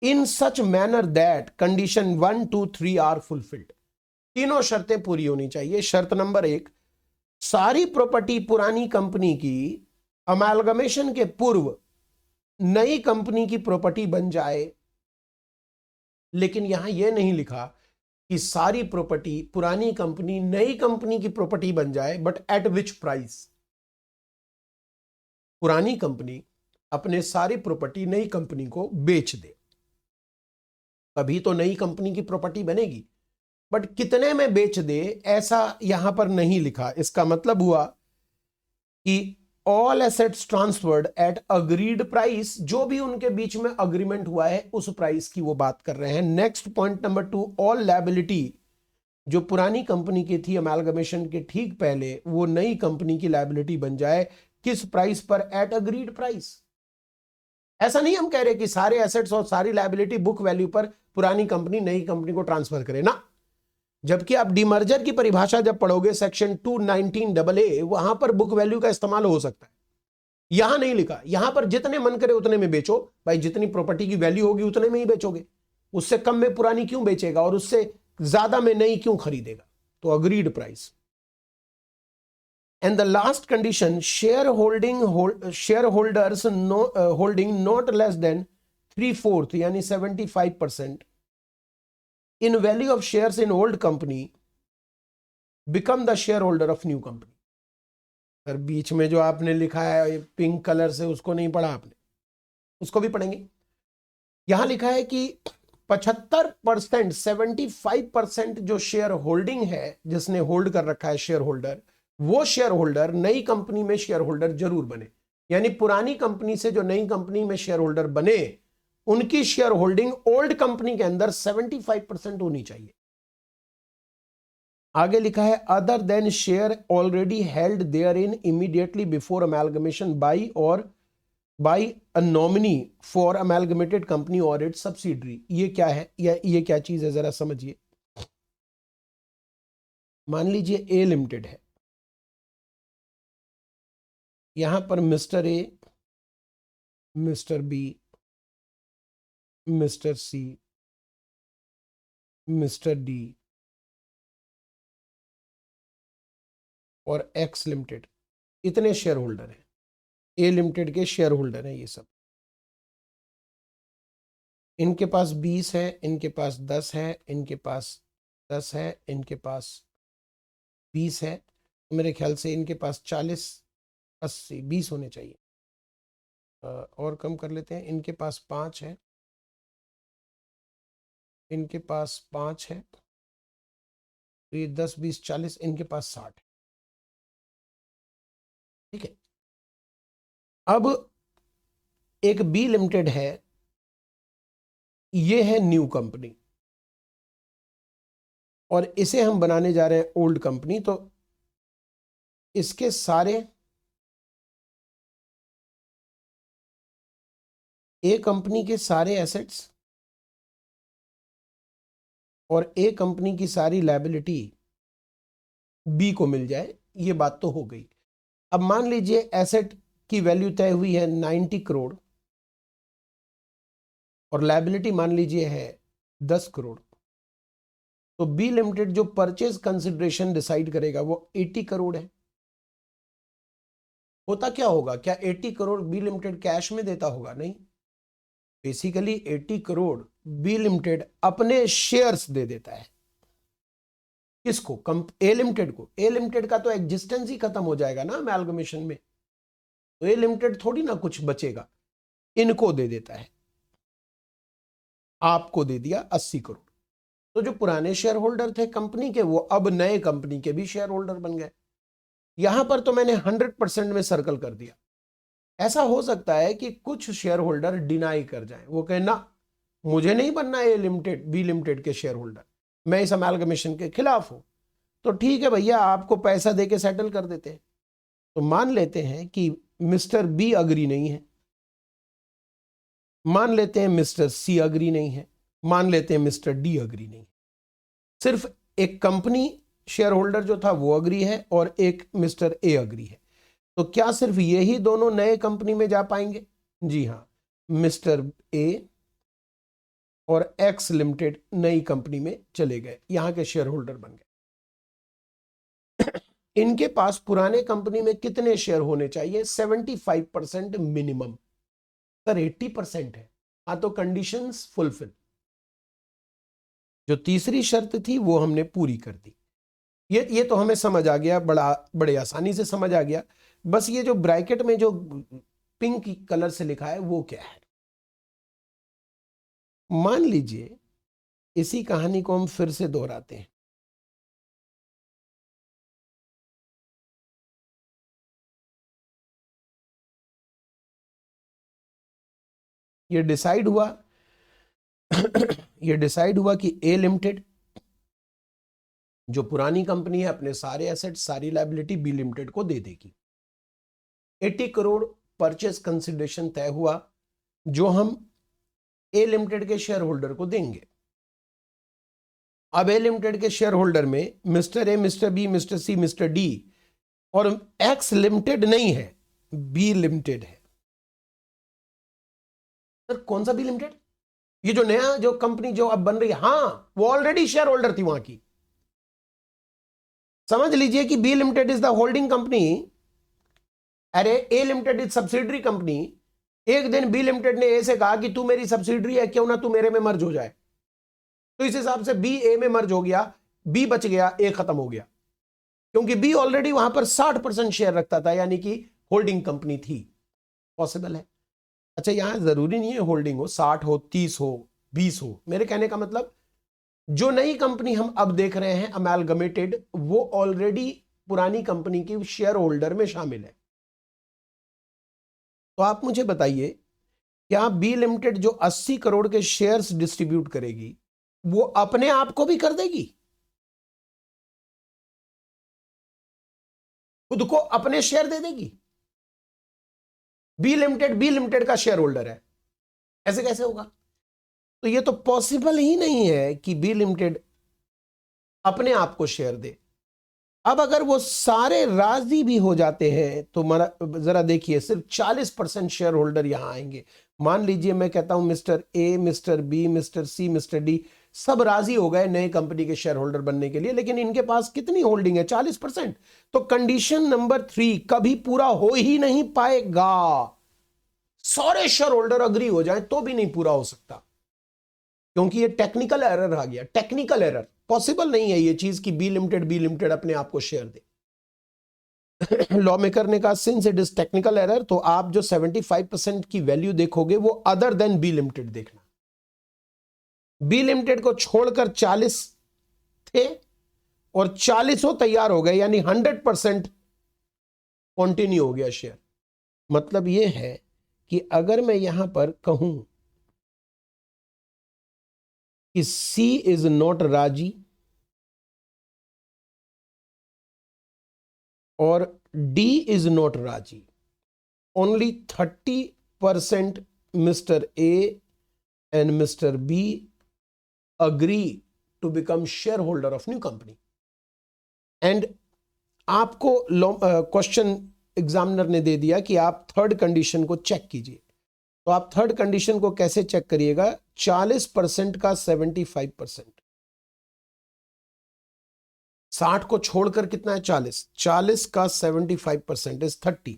In such manner that condition 1, 2, 3 are fulfilled. तीनों शर्तें पूरी होनी चाहिए। शर्त नंबर 1, सारी प्रॉपर्टी पुरानी कंपनी की अमालगमेशन के पूर्व नई कंपनी की प्रॉपर्टी बन जाए। लेकिन यहां यह नहीं लिखा कि सारी प्रॉपर्टी पुरानी कंपनी नई कंपनी की प्रॉपर्टी बन जाए, बट एट विच प्राइस। पुरानी कंपनी अपने सारी प्रॉपर्टी नई कंपनी को बेच दे, तभी तो नई कंपनी की प्रॉपर्टी बनेगी। बट कितने में बेच दे ऐसा यहां पर नहीं लिखा। इसका मतलब हुआ कि all assets transferred at agreed price, जो भी उनके बीच में अग्रीमेंट हुआ है उस प्राइस की वो बात कर रहे हैं। Next point number 2, all liability जो पुरानी कंपनी की थी अमालगमेशन के ठीक पहले, वो नई कंपनी की लायबिलिटी बन जाए। किस प्राइस पर? At agreed price. ऐसा नहीं हम कह रहे कि सारे एसेट्स और सारी लायबिलिटी बुक वैल्यू पर पुरानी कंपनी नई कंपनी को ट्रांसफर करे ना। जबकि आप डीमर्जर की परिभाषा जब पढ़ोगे सेक्शन 219AA, वहां पर बुक वैल्यू का इस्तेमाल हो सकता है। यहां नहीं लिखा। यहां पर जितने मन करे उतने में बेचो भाई, जितनी प्रॉपर्टी की वैल्यू होगी उतने में ही बेचोगे। उससे कम में पुरानी क्यों बेचेगा और उससे ज्यादा में नई क्यों खरीदेगा? तो agreed price. And the last condition, share holders holding not less than 3/4 यानी 75% in value of shares in old company become the shareholder of new company। Sir बीच में जो आपने लिखा है पिंक कलर से, उसको नहीं पढ़ा आपने, उसको भी पढ़ेंगे। यहां लिखा है कि 75%, 75% जो शेयर होल्डिंग है, जिसने होल्ड कर रखा है शेयर होल्डर, वो शेयर होल्डर नई कंपनी में शेयर होल्डर जरूर बने। यानी पुरानी कंपनी से जो नई कंपनी में शेयर होल्डर बने, उनकी शेयर होल्डिंग ओल्ड कंपनी के अंदर 75% होनी चाहिए। आगे लिखा है other than share already held therein immediately before amalgamation by or by a nominee for amalgamated company or its subsidiary. ये क्या है? ये क्या चीज है, जरा समझिए। मान लीजिए ए लिमिटेड है, यहां पर Mr A, Mr B, Mr C, Mr D और एक्स लिमिटेड, इतने शेयर होल्डर हैं। ए लिमिटेड के शेयर होल्डर हैं ये सब। इनके पास 20 है, इनके पास 10 है, इनके पास 10 है, इनके पास 20 है। मेरे ख्याल से इनके पास 40, 80, 20 होने चाहिए। और कम कर लेते हैं। इनके पास 5 है, इनके पास 5 है, तो ये 10, 20, 40, इनके पास 60 है। ठीक है। अब एक बी लिमिटेड है, ये है न्यू कंपनी और इसे हम बनाने जा रहे हैं ओल्ड कंपनी। तो इसके सारे ए कंपनी के सारे एसेट्स और ए कंपनी की सारी लायबिलिटी बी को मिल जाए, ये बात तो हो गई। अब मान लीजिए एसेट की वैल्यू तय हुई है 90 करोड़ और लायबिलिटी मान लीजिए है 10 करोड़। तो बी लिमिटेड जो परचेज कंसिडरेशन डिसाइड करेगा वो 80 करोड़ है। होता क्या होगा? क्या 80 करोड़ बी लिमिटेड कैश में देता होगा? नहीं। बेसिकली 80 करोड़ बी लिमिटेड अपने शेयर्स दे देता है। किसको? ए लिमिटेड को। ए लिमिटेड का तो एग्जिस्टेंस ही खत्म हो जाएगा ना अमेलगमेशन में, तो ए लिमिटेड थोड़ी ना कुछ बचेगा। इनको दे देता है। आपको दे दिया 80 करोड़। तो जो पुराने शेयर होल्डर थे कंपनी के, वो अब नए कंपनी के भी शेयर होल्डर बन गए। यहां पर तो मैंने 100% में सर्कल कर दिया। ऐसा हो सकता है कि कुछ शेयर होल्डर डिनाई कर जाएं, वो कहें ना मुझे नहीं बनना ए लिमिटेड बी लिमिटेड के शेयर होल्डर, मैं इस अमेलगमेशन के खिलाफ हूं। तो ठीक है भैया, आपको पैसा देके सेटल कर देते हैं। तो मान लेते हैं कि मिस्टर बी अग्री नहीं है, मान लेते हैं मिस्टर सी अग्री नहीं है, मान लेते हैं मिस्टर डी अग्री नहीं है। सिर्फ एक कंपनी शेयर होल्डर जो था वो अग्री है और एक मिस्टर ए अग्री है। तो क्या सिर्फ यही दोनों नए कंपनी में जा पाएंगे? जी हां, मिस्टर ए और एक्स लिमिटेड नई कंपनी में चले गए, यहां के शेयर होल्डर बन गए। इनके पास पुराने कंपनी में कितने शेयर होने चाहिए? 75% मिनिमम। सर 80% है। हाँ, तो कंडीशंस फुलफिल। जो तीसरी शर्त थी वो हमने पूरी कर दी। ये तो हमें समझ आ गया, बड़े आसानी से समझ आ गया। बस ये जो ब्रैकेट में जो पिंक कलर से लिखा है वो क्या है? मान लीजिए इसी कहानी को हम फिर से दोहराते हैं। ये डिसाइड हुआ ये डिसाइड हुआ कि ए लिमिटेड जो पुरानी कंपनी है अपने सारे एसेट सारी लायबिलिटी बी लिमिटेड को दे देगी। 80 करोड़ परचेस कंसिडरेशन तय हुआ जो हम ए लिमिटेड के शेयर होल्डर को देंगे। अब ए लिमिटेड के शेयर होल्डर में Mr A, Mr B, Mr C, Mr D और एक्स लिमिटेड नहीं है, बी लिमिटेड है। सर कौन सा बी लिमिटेड? ये जो नया जो कंपनी जो अब बन रही है, हाँ वो ऑलरेडी शेयर होल्डर थी वहां की। समझ लीजिए कि B limited is the holding company, अरे A limited is subsidiary company. एक दिन बी लिमिटेड ने ए से कहा कि तू मेरी सब्सिडरी है, क्यों ना तू मेरे में मर्ज हो जाए। तो इस हिसाब से बी ए में मर्ज हो गया, बी बच गया, ए खत्म हो गया, क्योंकि बी ऑलरेडी वहां पर 60% शेयर रखता था, यानी कि होल्डिंग कंपनी थी। पॉसिबल है। अच्छा, यहां जरूरी नहीं है होल्डिंग हो, 60 हो, 30 हो, 20 हो। मेरे कहने का मतलब जो नई कंपनी हम अब देख रहे हैं अमेलगमेटेड, वो ऑलरेडी पुरानी कंपनी की शेयर होल्डर में शामिल है। तो आप मुझे बताइए, क्या बी लिमिटेड जो 80 करोड़ के शेयर्स डिस्ट्रीब्यूट करेगी वो अपने आप को भी कर देगी? खुद को अपने शेयर दे देगी? बी लिमिटेड का शेयर होल्डर है, ऐसे कैसे होगा? तो ये तो पॉसिबल ही नहीं है कि बी लिमिटेड अपने आप को शेयर दे। अब अगर वो सारे राजी भी हो जाते हैं तो जरा देखिए, सिर्फ 40% शेयर होल्डर यहां आएंगे। मान लीजिए मैं कहता हूं Mr A, Mr B, Mr C, Mr D सब राजी हो गए नए कंपनी के शेयर होल्डर बनने के लिए, लेकिन इनके पास कितनी होल्डिंग है? 40%। तो कंडीशन नंबर 3 कभी पूरा हो ही नहीं पाएगा। सारे शेयर होल्डर अग्री हो जाए तो भी नहीं पूरा हो सकता, क्योंकि ये टेक्निकल एरर आ गया। टेक्निकल एरर पॉसिबल नहीं है ये चीज कि बी लिमिटेड अपने आप को शेयर दे। लॉ मेकर ने कहा since it is technical error, तो आप जो 75% की वैल्यू देखोगे वो अदर देन बी लिमिटेड देखना। बी लिमिटेड को छोड़कर 40 थे और 40 तैयार हो गए, यानी 100% कंटिन्यू हो गया शेयर। मतलब यह है कि अगर मैं यहां पर कहूं कि सी इज नॉट राजी और डी इज नॉट राजी, only 30% Mr A and Mr B agree to become share holder of new company. And आपको क्वेश्चन एग्जामिनर ने दे दिया कि आप थर्ड कंडीशन को चेक कीजिए। तो आप थर्ड कंडीशन को कैसे चेक करिएगा? 40% का 75%, 60 को छोड़कर कितना है? 40 का 75% इज 30।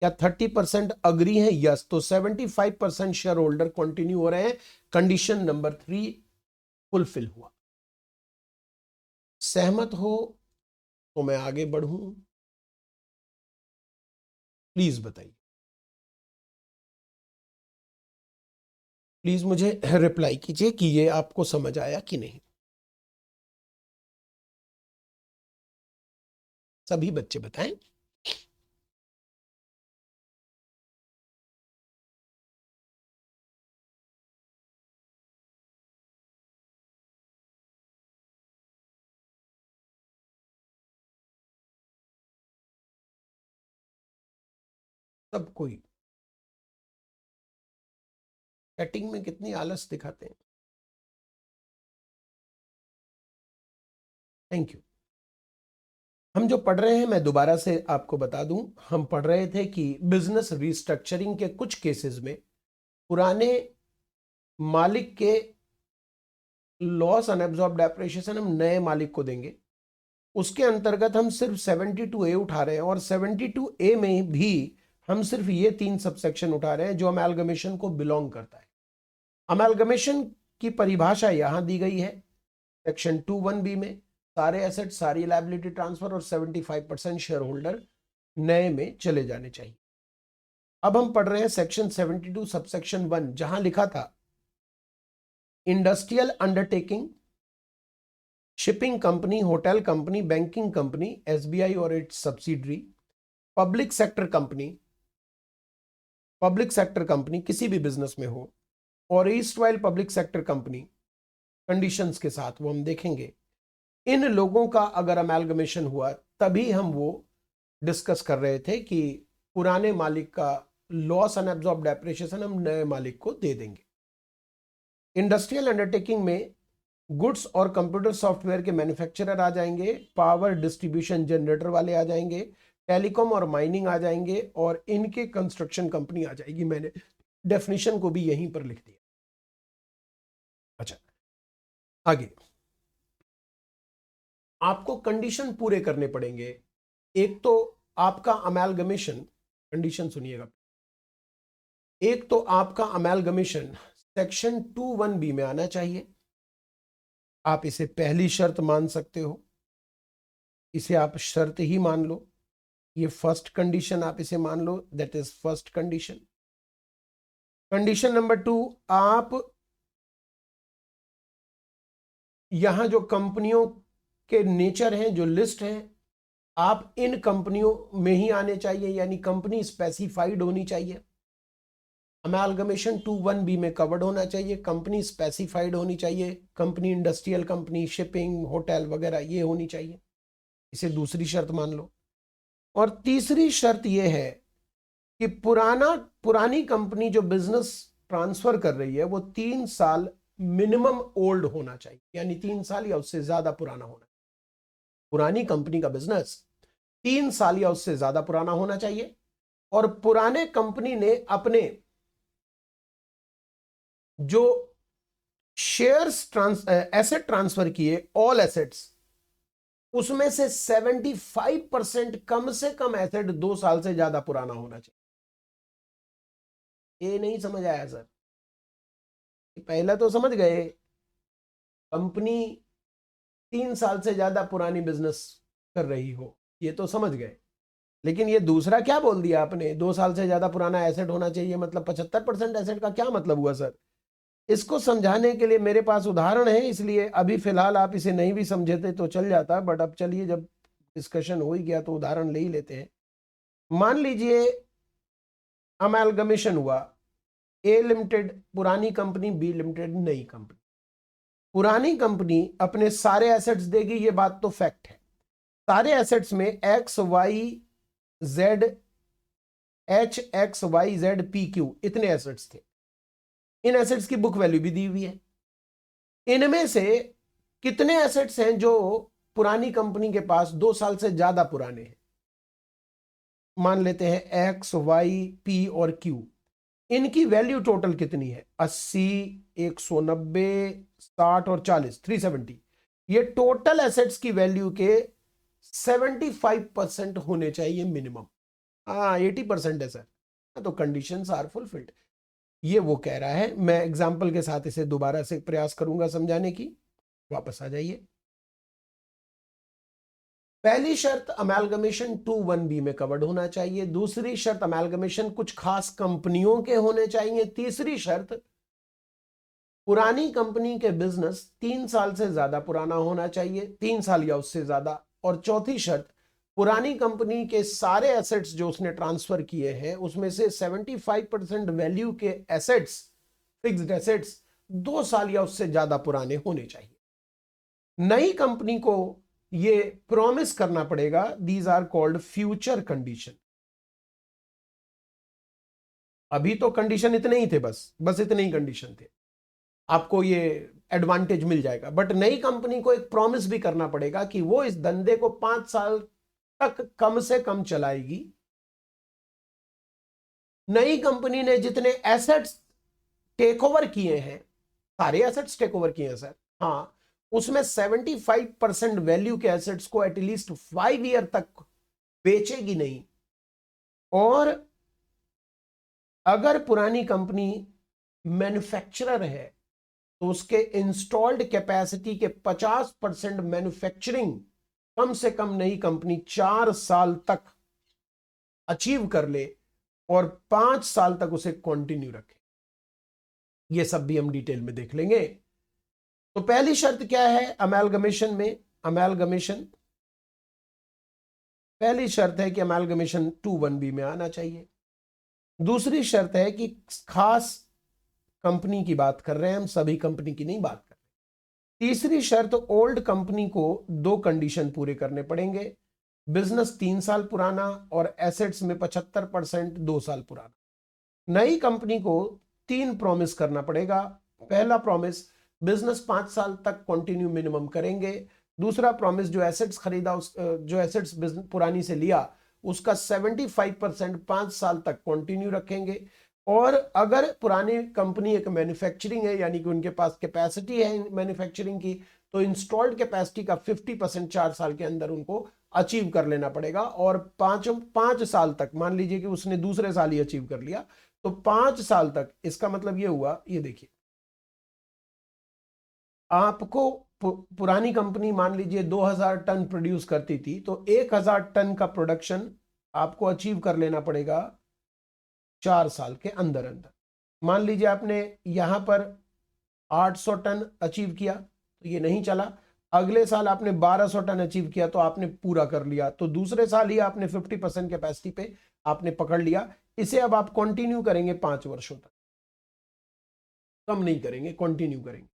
क्या 30% अग्री है? यस। तो 75% शेयर होल्डर कंटिन्यू हो रहे हैं। कंडीशन नंबर 3 फुलफिल हुआ। सहमत हो तो मैं आगे बढ़ूं? प्लीज बताइए, प्लीज मुझे रिप्लाई कीजिए कि ये आपको समझ आया कि नहीं। सभी बच्चे बताएं। सब कोई चैटिंग में कितनी आलस दिखाते हैं। Thank you. हम जो पढ़ रहे हैं, मैं दोबारा से आपको बता दूं, हम पढ़ रहे थे कि बिजनेस रिस्ट्रक्चरिंग के कुछ केसेस में पुराने मालिक के लॉस अनएब्जॉर्ब्ड डेप्रिसिएशन हम नए मालिक को देंगे, उसके अंतर्गत हम सिर्फ 72A उठा रहे हैं, और 72A में भी हम सिर्फ ये 3 सबसेक्शन उठा रहे हैं जो अमेलगमेशन को बिलोंग करता है। अमेलगमेशन की परिभाषा यहां दी गई है सेक्शन 21B में, सारे एसेट, सारी लायबिलिटी ट्रांसफर और 75% शेयर होल्डर नए में चले जाने चाहिए। अब हम पढ़ रहे हैं सेक्शन 72 सबसेक्शन 1, जहां लिखा था industrial undertaking, shipping company, hotel company, banking company, SBI और its subsidiary, public sector company किसी भी बिजनेस में हो, और east while public sector company conditions के साथ, वो हम देखेंगे। इन लोगों का अगर अमेलगमेशन हुआ तभी हम वो डिस्कस कर रहे थे कि पुराने मालिक का लॉस अनएब्जॉर्ब्ड डेप्रिसिएशन हम नए मालिक को दे देंगे। इंडस्ट्रियल अंडरटेकिंग में गुड्स और कंप्यूटर सॉफ्टवेयर के मैन्युफैक्चरर आ जाएंगे, पावर डिस्ट्रीब्यूशन जनरेटर वाले आ जाएंगे, टेलीकॉम और माइनिंग आ जाएंगे, और इनके कंस्ट्रक्शन कंपनी आ जाएगी। मैंने डेफिनेशन को भी यहीं पर लिख दिया। अच्छा, आगे आपको कंडीशन पूरे करने पड़ेंगे। एक तो आपका अमेलगमेशन, कंडीशन सुनिएगा, एक तो आपका अमेलगमेशन सेक्शन 21B में आना चाहिए। आप इसे पहली शर्त मान सकते हो, इसे आप शर्त ही मान लो। ये फर्स्ट कंडीशन आप इसे मान लो, that is first condition. Condition number 2, आप यहां जो कंपनियों के नेचर हैं, जो लिस्ट है, आप इन कंपनियों में ही आने चाहिए, यानी कंपनी स्पेसिफाइड होनी चाहिए। अमेलगमेशन 21B में कवर्ड होना चाहिए, कंपनी स्पेसिफाइड होनी चाहिए, company industrial company, shipping, hotel वगैरह ये होनी चाहिए। इसे दूसरी शर्त मान लो। और तीसरी शर्त यह है कि पुरानी कंपनी जो बिजनेस ट्रांसफर कर रही है वो 3 साल मिनिमम ओल्ड होना चाहिए, यानी 3 साल या उससे ज्यादा पुराना होना चाहिए। पुरानी कंपनी का बिजनेस 3 साल या उससे ज्यादा पुराना होना चाहिए, और पुराने कंपनी ने अपने जो शेयर्स एसेट ट्रांसफर किए, ऑल एसेट्स, उसमें से 75% कम से कम एसेट 2 साल से ज्यादा पुराना होना चाहिए। ये नहीं समझ आया सर? पहला तो समझ गए, कंपनी 3 साल से ज्यादा पुरानी बिजनेस कर रही हो, ये तो समझ गए। लेकिन ये दूसरा क्या बोल दिया आपने, 2 साल से ज्यादा पुराना एसेट होना चाहिए, मतलब 75% एसेट का क्या मतलब हुआ सर? इसको समझाने के लिए मेरे पास उदाहरण है, इसलिए अभी फिलहाल आप इसे नहीं भी समझे थे तो चल जाता, बट अब चलिए जब डिस्कशन हो ही गया तो उदाहरण ले ही लेते हैं। मान लीजिए अमेलगमेशन हुआ, ए लिमिटेड पुरानी कंपनी, बी लिमिटेड नई कंपनी। पुरानी कंपनी अपने सारे एसेट्स देगी, ये बात तो फैक्ट है। सारे एसेट्स में X Y Z, H X Y Z P Q, इतने एसेट्स थे। इन एसेट्स की बुक वैल्यू भी दी हुई है। इनमें से कितने एसेट्स हैं जो पुरानी कंपनी के पास 2 साल से ज्यादा पुराने हैं? मान लेते हैं एक्स वाई पी और क्यू। इनकी वैल्यू टोटल कितनी है? 80, 190, 60 और 40, 370। ये टोटल एसेट्स की वैल्यू के 75% होने चाहिए मिनिमम। 80% है सर, तो कंडीशंस आर फुलफिल्ड, ये वो कह रहा है। मैं एग्जाम्पल के साथ इसे दोबारा से प्रयास करूंगा समझाने की। वापस आ जाइए। पहली शर्त अमेलगमेशन 21B में कवर्ड होना चाहिए। दूसरी शर्त अमेलगमेशन कुछ खास कंपनियों के होने चाहिए। तीसरी शर्त पुरानी कंपनी के बिजनेस 3 साल से ज्यादा पुराना होना चाहिए, 3 साल या उससे ज्यादा। और चौथी शर्त पुरानी कंपनी के सारे एसेट्स जो उसने ट्रांसफर किए हैं उसमें से 75% वैल्यू के एसेट्स, फिक्स्ड एसेट्स 2 साल या उससे ज्यादा पुराने होने चाहिए। नई कंपनी को ये प्रॉमिस करना पड़ेगा, these are called future condition. अभी तो कंडीशन इतने ही थे, बस इतने ही कंडीशन थे, आपको ये एडवांटेज मिल जाएगा। बट नई कंपनी को एक प्रॉमिस भी करना पड़ेगा कि वो इस धंधे को 5 साल तक कम से कम चलाएगी। नई कंपनी ने जितने एसेट्स टेक ओवर किए हैं सारे एसेट्स टेक ओवर किए हैं सर। हाँ, उसमें 75% वैल्यू के एसेट्स को एटलीस्ट 5 ईयर तक बेचेगी नहीं। और अगर पुरानी कंपनी मैन्युफैक्चरर है तो उसके इंस्टॉल्ड कैपेसिटी के 50% मैन्युफैक्चरिंग कम से कम नई कंपनी 4 साल तक अचीव कर ले और 5 साल तक उसे कंटिन्यू रखे। ये सब भी हम डिटेल में देख लेंगे। तो पहली शर्त क्या है अमेलगमेशन में? अमेलगमेशन, पहली शर्त है कि अमेलगमेशन 2(1)(b) में आना चाहिए। दूसरी शर्त है कि खास कंपनी की बात कर रहे हैं हम, सभी कंपनी की नहीं बात कर रहे। तीसरी शर्त, ओल्ड कंपनी को 2 कंडीशन पूरे करने पड़ेंगे, बिजनेस 3 साल पुराना और एसेट्स में 75% 2 साल पुराना। नई कंपनी को 3 प्रॉमिस करना पड़ेगा। पहला प्रॉमिस, बिजनेस 5 साल तक कंटिन्यू मिनिमम करेंगे। दूसरा प्रॉमिस, जो एसेट्स खरीदा जो एसेट्स पुरानी से लिया उसका 75% 5 साल तक कंटिन्यू रखेंगे। और अगर पुरानी कंपनी एक मैन्युफैक्चरिंग है, यानी कि उनके पास कैपेसिटी है मैन्युफैक्चरिंग की, तो इंस्टॉल्ड कैपेसिटी का 50% 4 साल के अंदर उनको अचीव कर लेना पड़ेगा। और 5 साल तक, मान लीजिए कि उसने दूसरे साल ही अचीव कर लिया, तो 5 साल तक, इसका मतलब ये हुआ, ये देखिए, आपको पुरानी कंपनी मान लीजिए 2000 टन प्रोड्यूस करती थी, तो 1000 टन का प्रोडक्शन आपको अचीव कर लेना पड़ेगा 4 साल के अंदर अंदर। मान लीजिए आपने यहां पर 800 टन अचीव किया तो ये नहीं चला, अगले साल आपने 1200 टन अचीव किया तो आपने पूरा कर लिया, तो दूसरे साल ही आपने 50% कैपेसिटी पे आपने पकड़ लिया। इसे अब आप कंटिन्यू करेंगे 5 वर्षों तक, कम नहीं करेंगे, कंटिन्यू करेंगे।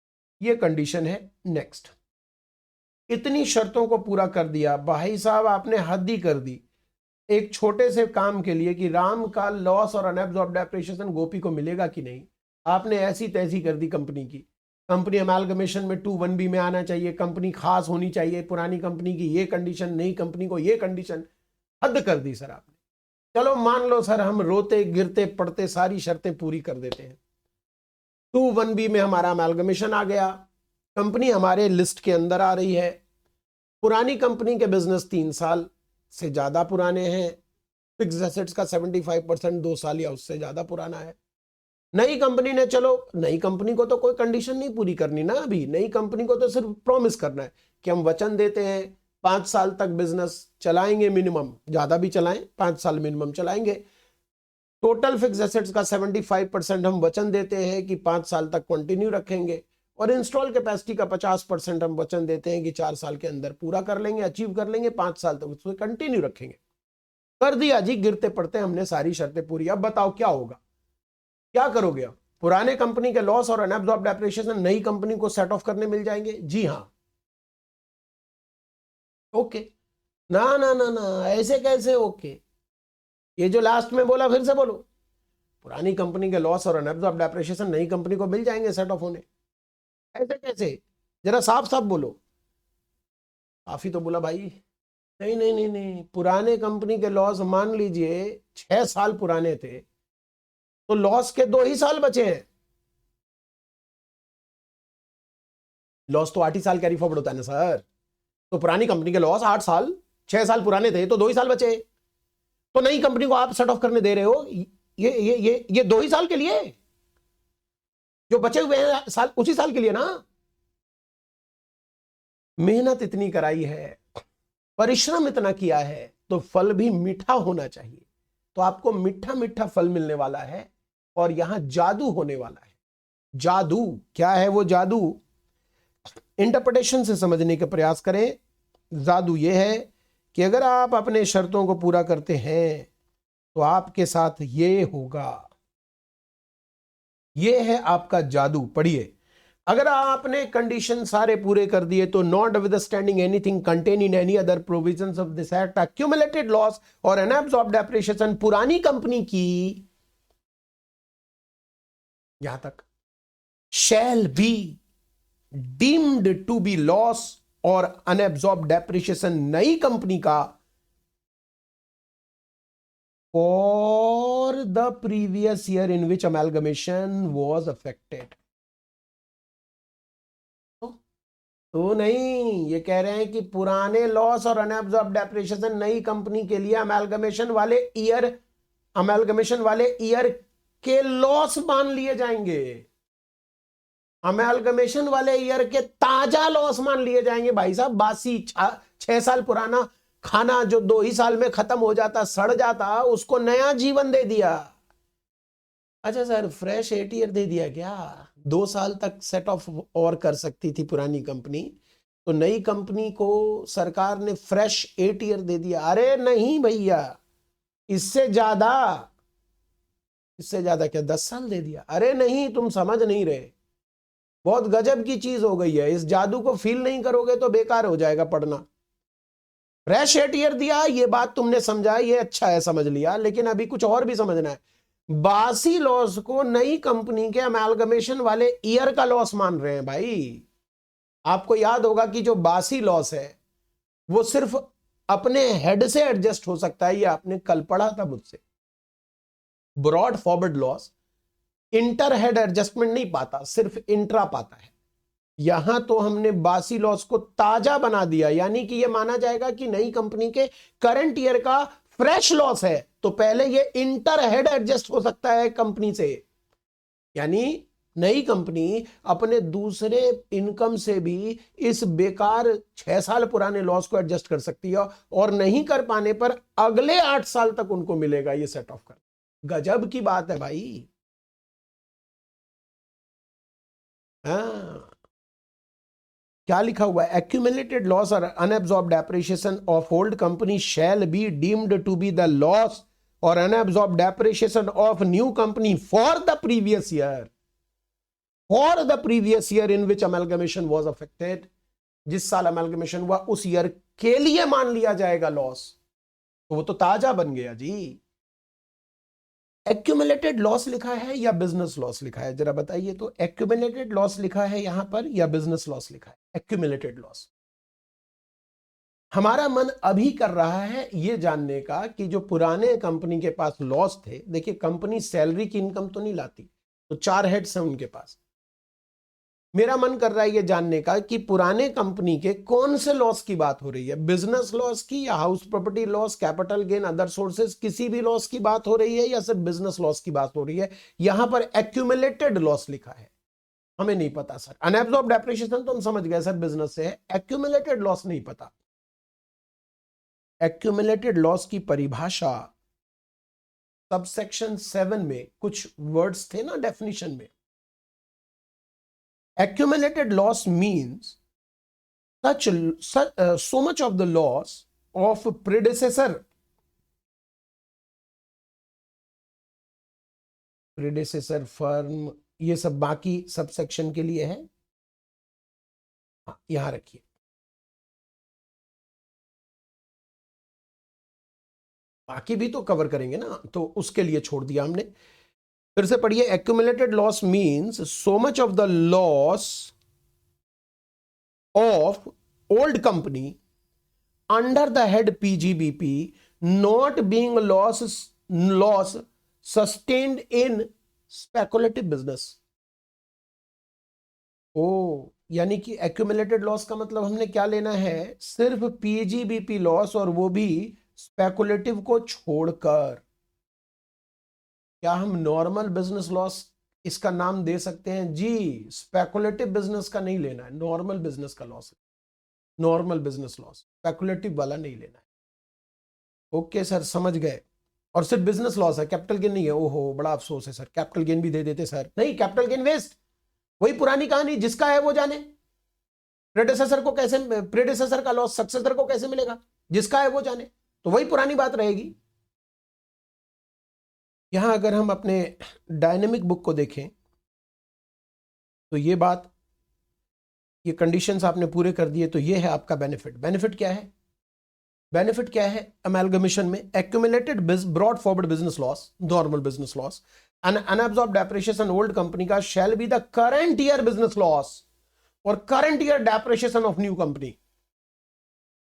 ये कंडीशन है। नेक्स्ट, इतनी शर्तों को पूरा कर दिया, भाई साहब आपने हद ही कर दी एक छोटे से काम के लिए कि राम का लॉस और अनएब्सॉर्ब्ड डेप्रिसिएशन गोपी को मिलेगा कि नहीं, आपने ऐसी तैसी कर दी कंपनी की। कंपनी अमालगमेशन में 2(1)(b) में आना चाहिए, कंपनी खास होनी चाहिए, पुरानी कंपनी की ये कंडीशन, नई कंपनी को ये कंडीशन, हद कर दी सर आपने। चलो मान लो सर हम रोते गिरते पड़ते सारी शर्तें पूरी कर देते हैं, 2(1)(b) में हमारा अमालगमेशन आ गया, कंपनी हमारे लिस्ट के अंदर आ रही है, पुरानी कंपनी के बिजनेस 3 साल से ज्यादा पुराने हैं, फिक्स एसेट्स का 75% 2 साल या उससे ज्यादा पुराना है। नई कंपनी ने, चलो नई कंपनी को तो कोई कंडीशन नहीं पूरी करनी ना, अभी नई कंपनी को तो सिर्फ प्रॉमिस करना है कि हम वचन देते हैं 5 साल तक बिजनेस चलाएंगे, मिनिमम, ज्यादा भी चलाएं, 5 साल मिनिमम चलाएंगे। टोटल फिक्स एसेट्स का 75% हम वचन देते हैं कि 5 साल तक कंटिन्यू रखेंगे, और इंस्टॉल कैपेसिटी का 50% हम वचन देते हैं कि 4 साल के अंदर पूरा कर लेंगे, अचीव कर लेंगे, 5 साल तक उसको कंटिन्यू रखेंगे। कर दिया जी, गिरते पड़ते हमने सारी शर्तें पूरी। अब बताओ क्या होगा, क्या करोगे? अब पुराने कंपनी के लॉस और अनअब्सॉर्ब्ड डेप्रिसिएशन नई कंपनी को सेट ऑफ करने मिल जाएंगे? जी हाँ। ओके, ना ना ना ना, ऐसे कैसे ओके? ये जो लास्ट में बोला फिर से बोलो, पुरानी कंपनी के लॉस और अनअब्सॉर्ब्ड डेप्रिसिएशन नई कंपनी को मिल जाएंगे सेट ऑफ होने, ऐसे कैसे? जरा साफ साफ बोलो। काफी तो बोला भाई। नहीं नहीं नहीं नहीं, पुराने कंपनी के लॉस मान लीजिए 6 साल पुराने थे, तो लॉस के 2 ही साल बचे हैं। लॉस तो 8 ही साल कैरी फॉरवर्ड होता है ना सर, तो पुरानी कंपनी के लॉस 8 साल, 6 साल पुराने थे तो 2 ही साल बचे, तो नई कंपनी को आप सेट ऑफ करने दे रहे हो ये 2 ही साल के लिए, जो बचे हुए हैं साल उसी साल के लिए ना। मेहनत इतनी कराई है, परिश्रम इतना किया है, तो फल भी मीठा होना चाहिए। तो आपको मीठा मीठा फल मिलने वाला है, और यहां जादू होने वाला है। जादू क्या है? वो जादू इंटरप्रिटेशन से समझने का प्रयास करें। जादू यह है कि अगर आप अपने शर्तों को पूरा करते हैं तो आपके साथ ये होगा, ये है आपका जादू। पढ़िए, अगर आपने कंडीशन सारे पूरे कर दिए तो notwithstanding anything contain in any other provisions of this act, accumulated loss और अनअब्सॉर्ब्ड डेप्रिसिएशन पुरानी कंपनी की, यहां तक, shall be deemed to be loss और अनअब्सॉर्ब्ड डेप्रिसिएशन नई कंपनी का for the previous year in which amalgamation was affected। तो नहीं, ये कह रहे हैं कि पुराने लॉस और अनएब्जॉर्ब डेप्रिसिएशन नई कंपनी के लिए अमेलगमेशन वाले ईयर के लॉस मान लिए जाएंगे। अमेलगमेशन वाले ईयर के ताजा लॉस मान लिए जाएंगे। भाई साहब, बासी 6 साल पुराना खाना जो 2 ही साल में खत्म हो जाता, सड़ जाता, उसको नया जीवन दे दिया। अच्छा सर, फ्रेश 8 ईयर दे दिया क्या? 2 साल तक सेट ऑफ और कर सकती थी पुरानी कंपनी, तो नई कंपनी को सरकार ने फ्रेश 8 ईयर दे दिया। अरे नहीं भैया, इससे ज्यादा क्या 10 साल दे दिया? अरे नहीं, तुम समझ नहीं रहे, बहुत गजब की चीज हो गई है। इस जादू को फील नहीं करोगे तो बेकार हो जाएगा पढ़ना। फ्रेश 8 ईयर दिया, ये बात तुमने समझा, ये अच्छा है, समझ लिया, लेकिन अभी कुछ और भी समझना है। बासी लॉस को नई कंपनी के अमेलगमेशन वाले ईयर का लॉस मान रहे हैं भाई। आपको याद होगा कि जो बासी लॉस है वो सिर्फ अपने हेड से एडजस्ट हो सकता है, ये आपने कल पढ़ा था मुझसे। Brought forward loss inter head adjustment नहीं पाता, सिर्फ इंट्रा पाता है। यहां तो हमने बासी लॉस को ताजा बना दिया, यानी कि यह माना जाएगा कि नई कंपनी के करंट ईयर का फ्रेश लॉस है, तो पहले ये इंटर हेड एडजस्ट हो सकता है कंपनी से। यानी नई कंपनी अपने दूसरे इनकम से भी इस बेकार 6 साल पुराने लॉस को एडजस्ट कर सकती है, और नहीं कर पाने पर अगले 8 साल तक उनको मिलेगा ये सेट ऑफ कर। गजब की बात है भाई। हाँ, क्या लिखा हुआ है? एक्यूमुलेटेड लॉस और unabsorbed depreciation of old company shall be deemed to be the loss और unabsorbed depreciation of new company for the previous year in which amalgamation was affected. जिस साल अमेलगमेशन हुआ उस ईयर के लिए मान लिया जाएगा लॉस, तो वो तो ताजा बन गया जी। एक्यूमुलेटेड लॉस लिखा है या बिजनेस लॉस लिखा है, जरा बताइए तो। एक्यूमुलेटेड लॉस लिखा है यहां पर या बिजनेस लॉस लिखा है? Accumulated loss. हमारा मन अभी कर रहा है ये जानने का कि जो पुराने कंपनी के पास लॉस थे, देखिए कंपनी सैलरी की इनकम तो नहीं लाती, तो 4 हेड्स हैं उनके पास। मेरा मन कर रहा है ये जानने का कि पुराने कंपनी के कौन से लॉस की बात हो रही है, बिजनेस लॉस की या house property loss, capital gain, other sources, किसी भी लॉस की बात हो रही है या सिर्फ बिजनेस लॉस की बात हो रही है। यहां पर एक्यूमुलेटेड लॉस लिखा है, हमें नहीं पता सर। अनएब्जॉर्ब्ड डेप्रिसिएशन तो हम समझ गए सर बिजनेस से है, एक्यूमुलेटेड लॉस नहीं पता। एक्यूमुलेटेड लॉस की परिभाषा सबसेक्शन 7 में कुछ वर्ड्स थे ना डेफिनेशन में। Accumulated loss means so much of the loss of predecessor firm, ये सब बाकी सबसेक्शन के लिए है। हाँ, यहां रखिए। बाकी भी तो कवर करेंगे ना, तो उसके लिए छोड़ दिया हमने। फिर से पढ़िए। Accumulated loss means so much of the loss of old company under the head PGBP not being loss sustained in speculative business. ओ, यानी कि एक्यूमुलेटेड लॉस का मतलब हमने क्या लेना है? सिर्फ पीजीबीपी लॉस, और वो भी स्पेकुलेटिव को छोड़कर। क्या हम नॉर्मल बिजनेस लॉस इसका नाम दे सकते हैं? जी, स्पेकुलेटिव बिजनेस का नहीं लेना है, नॉर्मल बिजनेस का लॉस है, नॉर्मल बिजनेस लॉस, स्पेकुलेटिव वाला नहीं लेना है। ओके सर, समझ गए। और सिर्फ बिजनेस लॉस है, कैपिटल गेन नहीं है। ओहो, बड़ा अफसोस है सर, कैपिटल गेन भी दे देते सर। नहीं, कैपिटल गेन वेस्ट, वही पुरानी कहानी, जिसका है वो जाने। प्रेडेसेसर का लॉस सक्सेसर को कैसे मिलेगा? जिसका है वो जाने, तो वही पुरानी बात रहेगी। यहां अगर हम अपने डायनेमिक बुक को देखें तो ये बात, ये कंडीशंस आपने पूरे कर दिए, तो ये है आपका बेनिफिट। बेनिफिट क्या है? बेनिफिट क्या है अमेलगमेशन में? Accumulated broad forward business loss, normal business loss, unabsorbed depreciation old company का shall be the current year business loss और current year depreciation of new company.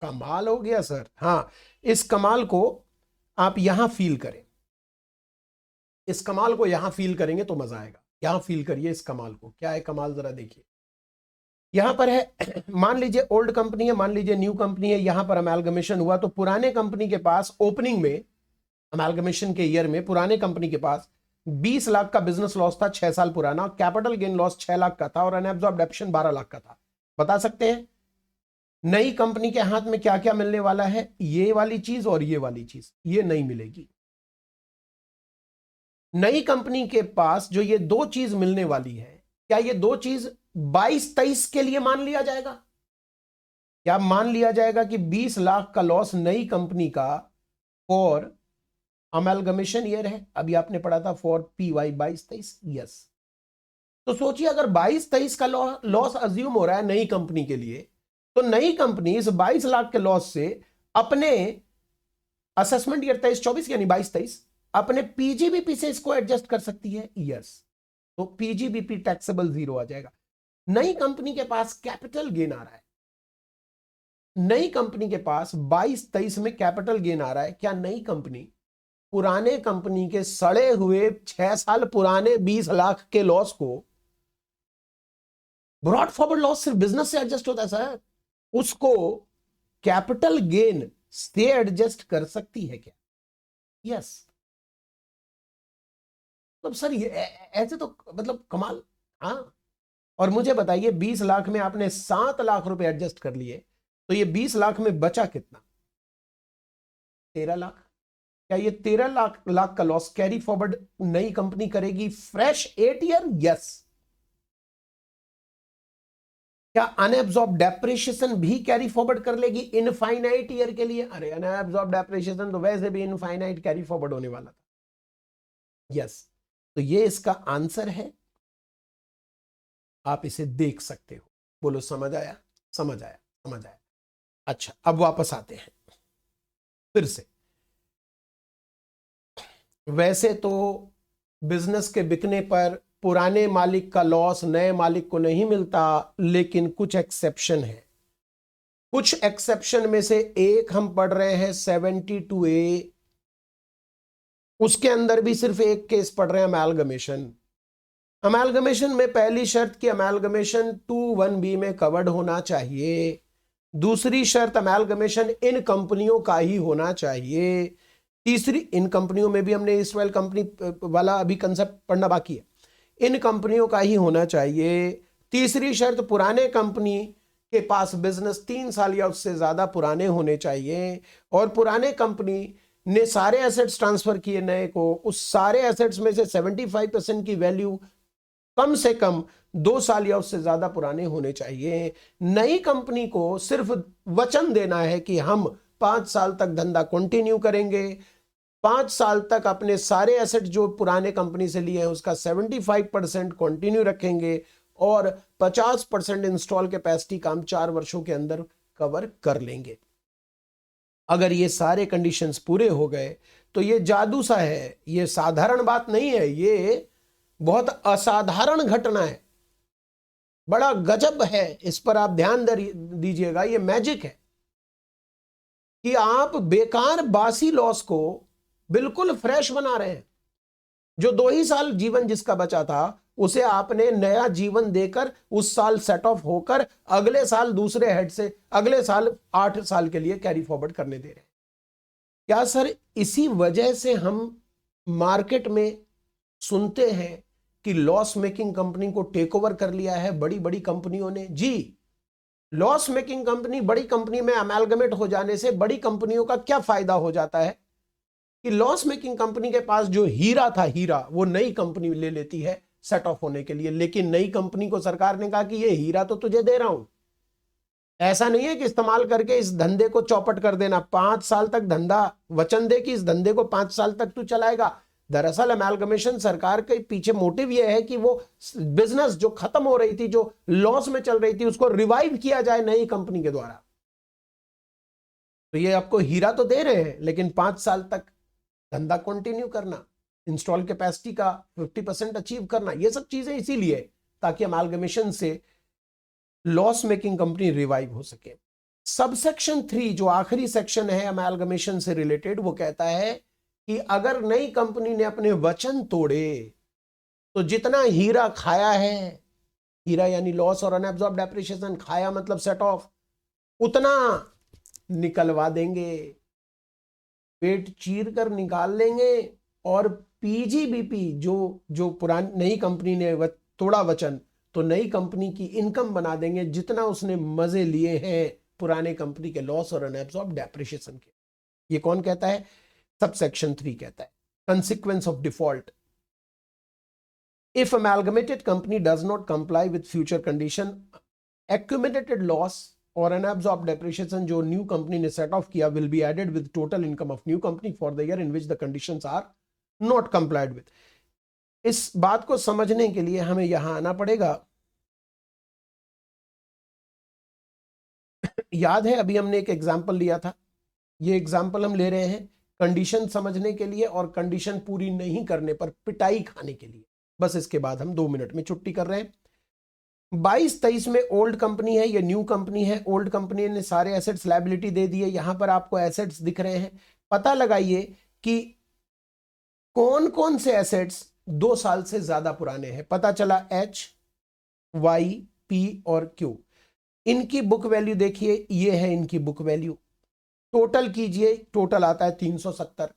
कमाल हो गया सर। हाँ, इस कमाल को आप यहां फील करें, इस कमाल को यहां फील करेंगे तो मजा आएगा। यहां फील करिए इस कमाल को। क्या है कमाल, जरा देखिए। यहां पर है, मान लीजिए ओल्ड कंपनी है, मान लीजिए न्यू कंपनी है, यहां पर अमेलगमेशन हुआ, तो पुराने कंपनी के पास ओपनिंग में, अमेलगमेशन के ईयर में पुराने कंपनी के पास 20 लाख का बिजनेस लॉस था 6 साल पुराना, कैपिटल गेन लॉस 6 लाख का था और अनएब्सॉर्ब्ड डेप्रिसिएशन 12 लाख का था। बता सकते हैं नई कंपनी के हाथ में क्या क्या मिलने वाला है? ये वाली चीज और ये वाली चीज, ये नहीं मिलेगी। नई कंपनी के पास जो ये दो चीज मिलने वाली है, क्या ये दो चीज 22-23 के लिए मान लिया जाएगा? क्या मान लिया जाएगा कि 20 लाख का लॉस नई कंपनी का फॉर अमेलगमेशन ईयर है? अभी आपने पढ़ा था फॉर PY 22-23। यस। तो सोचिए अगर 22-23 का लॉस अज्यूम हो रहा है नई कंपनी के लिए, तो नई कंपनी इस 22 लाख के लॉस से अपने असेसमेंट ईयर 23-24 यानी 22-23 अपने पीजीबीपी से इसको एडजस्ट कर सकती है। यस। तो पीजीबीपी टैक्सेबल 0 आ जाएगा। नई कंपनी के पास कैपिटल गेन आ रहा है, नई कंपनी के पास 22-23 में कैपिटल गेन आ रहा है। क्या नई कंपनी पुराने कंपनी के सड़े हुए 6 साल पुराने 20 लाख के लॉस को, ब्रॉड फॉरवर्ड लॉस सिर्फ बिजनेस से एडजस्ट होता है सर, उसको कैपिटल गेन से एडजस्ट कर सकती है क्या? यस। तो सर ये ऐसे तो मतलब कमाल। हाँ, और मुझे बताइए 20 लाख में आपने 7 लाख रुपए एडजस्ट कर लिए, तो ये 20 लाख में बचा कितना? 13 लाख। क्या ये 13 लाख का लॉस कैरी फॉरवर्ड नई कंपनी करेगी फ्रेश 8 ईयर? यस। क्या अनएब्सॉर्ब डेप्रिसिएशन भी कैरी फॉरवर्ड कर लेगी इनफाइनाइट ईयर के लिए? अरे अनएब्सॉर्ब डेप्रिसिएशन तो वैसे भी इनफाइनाइट कैरी फॉरवर्ड होने वाला था। यस। तो ये इसका आंसर है, आप इसे देख सकते हो। बोलो समझ आया? समझ आया? समझ आया। अच्छा, अब वापस आते हैं फिर से। वैसे तो बिजनेस के बिकने पर पुराने मालिक का लॉस नए मालिक को नहीं मिलता, लेकिन कुछ एक्सेप्शन है। कुछ एक्सेप्शन में से एक हम पढ़ रहे हैं 72A, उसके अंदर भी सिर्फ एक केस पढ़ रहे हैं अमेलगमेशन। अमेलगमेशन में पहली शर्त कि अमेलगमेशन 2(1)B में कवर्ड होना चाहिए। दूसरी शर्त अमेलगमेशन इन कंपनियों का ही होना चाहिए। तीसरी, इन कंपनियों में भी हमने इसराइल कंपनी वाला अभी कंसेप्ट पढ़ना बाकी है, इन कंपनियों का ही होना चाहिए। तीसरी शर्त पुराने कंपनी के पास बिजनेस 3 साल या उससे ज्यादा पुराने होने चाहिए, और पुराने कंपनी ने सारे एसेट्स ट्रांसफर किए नए को, उस सारे एसेट्स में से 75% की वैल्यू कम से कम 2 साल या उससे ज्यादा पुराने होने चाहिए। नई कंपनी को सिर्फ वचन देना है कि हम 5 साल तक धंधा कंटिन्यू करेंगे, 5 साल तक अपने सारे एसेट जो पुराने कंपनी से लिए हैं उसका 75% कंटिन्यू रखेंगे, और 50% इंस्टॉल कैपेसिटी का हम 4 वर्षों के अंदर कवर कर लेंगे। अगर ये सारे कंडीशंस पूरे हो गए तो ये जादू सा है, ये साधारण बात नहीं है, ये बहुत असाधारण घटना है, बड़ा गजब है। इस पर आप ध्यान दीजिएगा, ये मैजिक है कि आप बेकार बासी लॉस को बिल्कुल फ्रेश बना रहे हैं। जो 2 ही साल जीवन जिसका बचा था उसे आपने नया जीवन देकर उस साल सेट ऑफ होकर अगले साल दूसरे हेड से अगले साल 8 साल के लिए कैरी फॉरवर्ड करने दे रहे हैं। क्या सर इसी वजह से हम मार्केट में सुनते हैं कि लॉस मेकिंग कंपनी को टेक ओवर कर लिया है बड़ी बड़ी कंपनियों ने? जी, लॉस मेकिंग कंपनी बड़ी कंपनी में अमेलगमेट हो जाने से बड़ी कंपनियों का क्या फायदा हो जाता है कि लॉस मेकिंग कंपनी के पास जो हीरा था, हीरा वो नई कंपनी ले लेती है सेट ऑफ होने के लिए, लेकिन नई कंपनी को सरकार ने कहा कि ये हीरा तो तुझे दे रहा हूं, ऐसा नहीं है कि इस्तेमाल करके इस धंधे को चौपट कर देना। 5 साल तक धंधा वचन दे कि इस धंधे को 5 साल तक तू चलाएगा। दरअसल अमेलगमेशन सरकार के पीछे मोटिव यह है कि वो बिजनेस जो खत्म हो रही थी, जो लॉस में चल रही थी, उसको रिवाइव किया जाए नई कंपनी के द्वारा। तो ये आपको हीरा तो दे रहे हैं, लेकिन 5 साल तक धंधा कंटिन्यू करना, इंस्टॉल कैपेसिटी का 50% अचीव करना, ये सब चीजें इसीलिए ताकि अमेलगमेशन से लॉस मेकिंग कंपनी रिवाइव हो सके। सबसेक्शन 3 जो आखिरी सेक्शन है अमेलगमेशन से रिलेटेड, वो कहता है कि अगर नई कंपनी ने अपने वचन तोड़े तो जितना हीरा खाया है, हीरा यानी लॉस और अनएब्सॉर्ब डेप्रिसिएशन, खाया मतलब सेट ऑफ, उतना निकलवा देंगे, पेट चीर कर निकाल लेंगे। और पीजीबीपी जो पुरानी नई कंपनी ने तोड़ा वचन, तो नई कंपनी की इनकम बना देंगे जितना उसने मजे लिए हैं पुराने कंपनी के लॉस और अनएब्सॉर्ब डेप्रिसिएशन के। ये कौन कहता है? सबसेक्शन 3 कहता है। Consequence of default, if amalgamated company does not comply with future condition, accumulated loss और अनएब्सॉर्ब डेप्रिसिएशन जो न्यू कंपनी ने सेट ऑफ किया will be added with total income of new company for the year in which the conditions are not complied with. इस बात को समझने के लिए हमें यहां आना पड़ेगा। याद है अभी हमने एक एग्जाम्पल लिया था, ये एग्जाम्पल हम ले रहे हैं कंडीशन समझने के लिए और कंडीशन पूरी नहीं करने पर पिटाई खाने के लिए। बस इसके बाद हम 2 मिनट में छुट्टी कर रहे हैं। 22-23 में ओल्ड कंपनी है, ये न्यू कंपनी है। ओल्ड कंपनी ने सारे एसेट्स लायबिलिटी दे दिए, यहां पर आपको एसेट्स दिख रहे हैं। पता लगाइए कि कौन कौन से एसेट्स 2 साल से ज्यादा पुराने हैं। पता चला H, Y, P और Q। इनकी बुक वैल्यू देखिए, ये है इनकी बुक वैल्यू। टोटल कीजिए, टोटल आता है 370।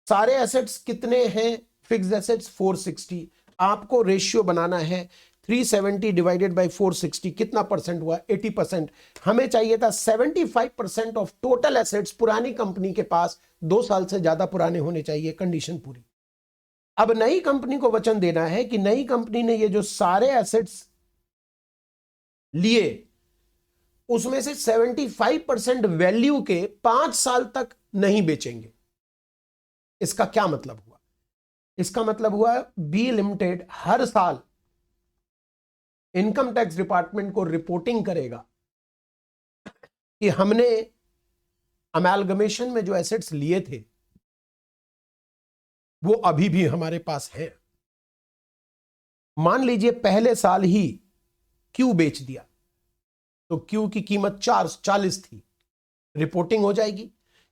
सारे एसेट्स कितने हैं? Fixed assets 460। आपको रेशियो बनाना है 370 डिवाइडेड बाय 460, कितना परसेंट हुआ? 80%। हमें चाहिए था 75% ऑफ टोटल एसेट्स पुरानी कंपनी के पास 2 साल से ज्यादा पुराने होने चाहिए, कंडीशन पूरी। अब नई कंपनी को वचन देना है कि नई कंपनी ने ये जो सारे एसेट्स लिए उसमें से 75% वैल्यू के 5 साल तक नहीं बेचेंगे। इसका क्या मतलब हुआ? इसका मतलब हुआ बी लिमिटेड हर साल इनकम टैक्स डिपार्टमेंट को रिपोर्टिंग करेगा कि हमने अमेलगमेशन में जो एसेट्स लिए थे वो अभी भी हमारे पास हैं। मान लीजिए पहले साल ही क्यू बेच दिया, तो क्यू की कीमत 40 थी, रिपोर्टिंग हो जाएगी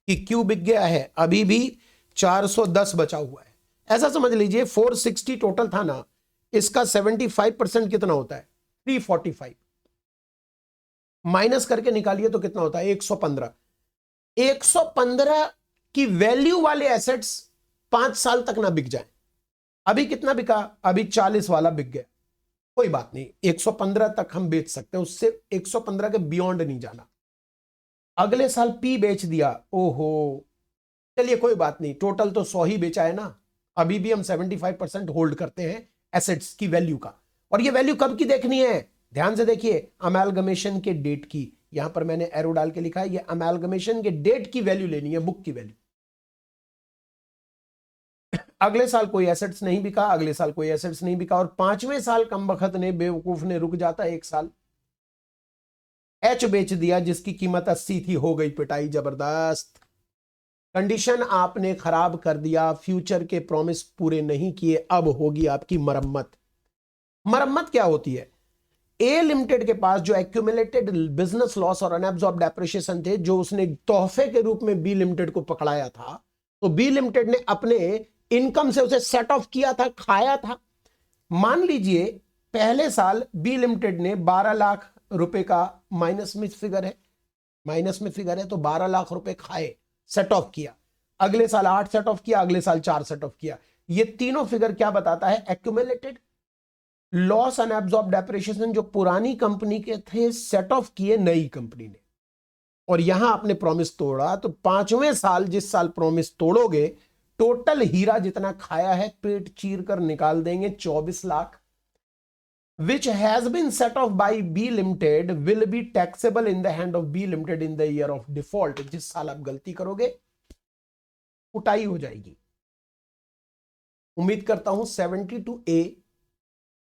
कि क्यू बिक गया है, अभी भी 410 बचा हुआ है। ऐसा समझ लीजिए 460 टोटल था ना, इसका 75% कितना होता है? 345। माइनस करके निकालिए तो कितना होता है? 115। 115 की वैल्यू वाले एसेट्स 5 साल तक ना बिक जाए। अभी कितना बिका? अभी 40 वाला बिक गया, कोई बात नहीं, 115 तक हम बेच सकते हैं, उससे 115 के बियॉन्ड नहीं जाना। अगले साल पी बेच दिया, ओहो, चलिए कोई बात नहीं, टोटल तो 100 ही बेचा है ना, अभी भी हम 75% होल्ड करते हैं एसेट्स की वैल्यू का। और ये वैल्यू कब की देखनी है? ध्यान से देखिए, अमेलगमेशन के डेट की। यहां पर मैंने एरो डाल के लिखा है, ये अमेलगमेशन के डेट की वैल्यू लेनी है, बुक की वैल्यू। अगले साल कोई एसेट्स नहीं बिका, अगले साल कोई एसेट्स नहीं बिका, और 5वें साल कमबख्त ने, बेवकूफ ने रुक जाता 1 साल, एच बेच दिया जिसकी कीमत 80 थी, हो गई पिटाई जबरदस्त। कंडीशन आपने खराब कर दिया, फ्यूचर के प्रॉमिस पूरे नहीं किए, अब होगी आपकी मरम्मत। मरम्मत क्या होती है? ए लिमिटेड के पास जो एक्यूमुलेटेड बिजनेस लॉस और अनएब्सॉर्ब डेप्रिसिएशन थे, जो उसने तोहफे के रूप में बी लिमिटेड को पकड़ाया था, तो बी लिमिटेड ने अपने इनकम से उसे सेट ऑफ किया था, खाया था। मान लीजिए पहले साल बी लिमिटेड ने 12 लाख रुपए का माइनस में फिगर है, तो 12 लाख रुपए खाए, सेट ऑफ किया। अगले साल 8 सेट ऑफ किया, अगले साल 4 सेट ऑफ किया। ये तीनों फिगर क्या बताता है? एक्यूमुलेटेड लॉस अनएब्सॉर्ब डेप्रिसिएशन जो पुरानी कंपनी के थे, सेट ऑफ किए नई कंपनी ने। और यहां आपने प्रॉमिस तोड़ा, तो 5वें साल जिस साल प्रॉमिस तोड़ोगे, टोटल हीरा जितना खाया है पेट चीर कर निकाल देंगे, 24 lakh, which has been set off by B Limited will be taxable in the hand of B Limited in the year of default। जिस साल आप गलती करोगे कुटाई हो जाएगी। उम्मीद करता हूं 72A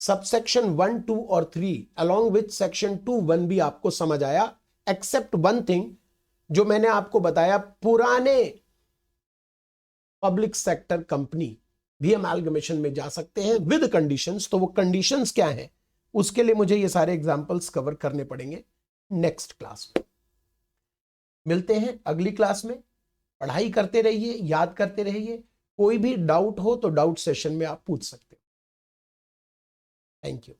सबसेक्शन 1, 2 और 3 along with सेक्शन 2(1) भी आपको समझ आया, एक्सेप्ट वन थिंग जो मैंने आपको बताया, पुराने पब्लिक सेक्टर कंपनी भी अमेलगमेशन में जा सकते हैं विद कंडीशंस। तो वो कंडीशंस क्या हैं, उसके लिए मुझे ये सारे एग्जांपल्स कवर करने पड़ेंगे नेक्स्ट क्लास में। मिलते हैं अगली क्लास में। पढ़ाई करते रहिए, याद करते रहिए। कोई भी डाउट हो तो डाउट सेशन में आप पूछ सकते हो। Thank you.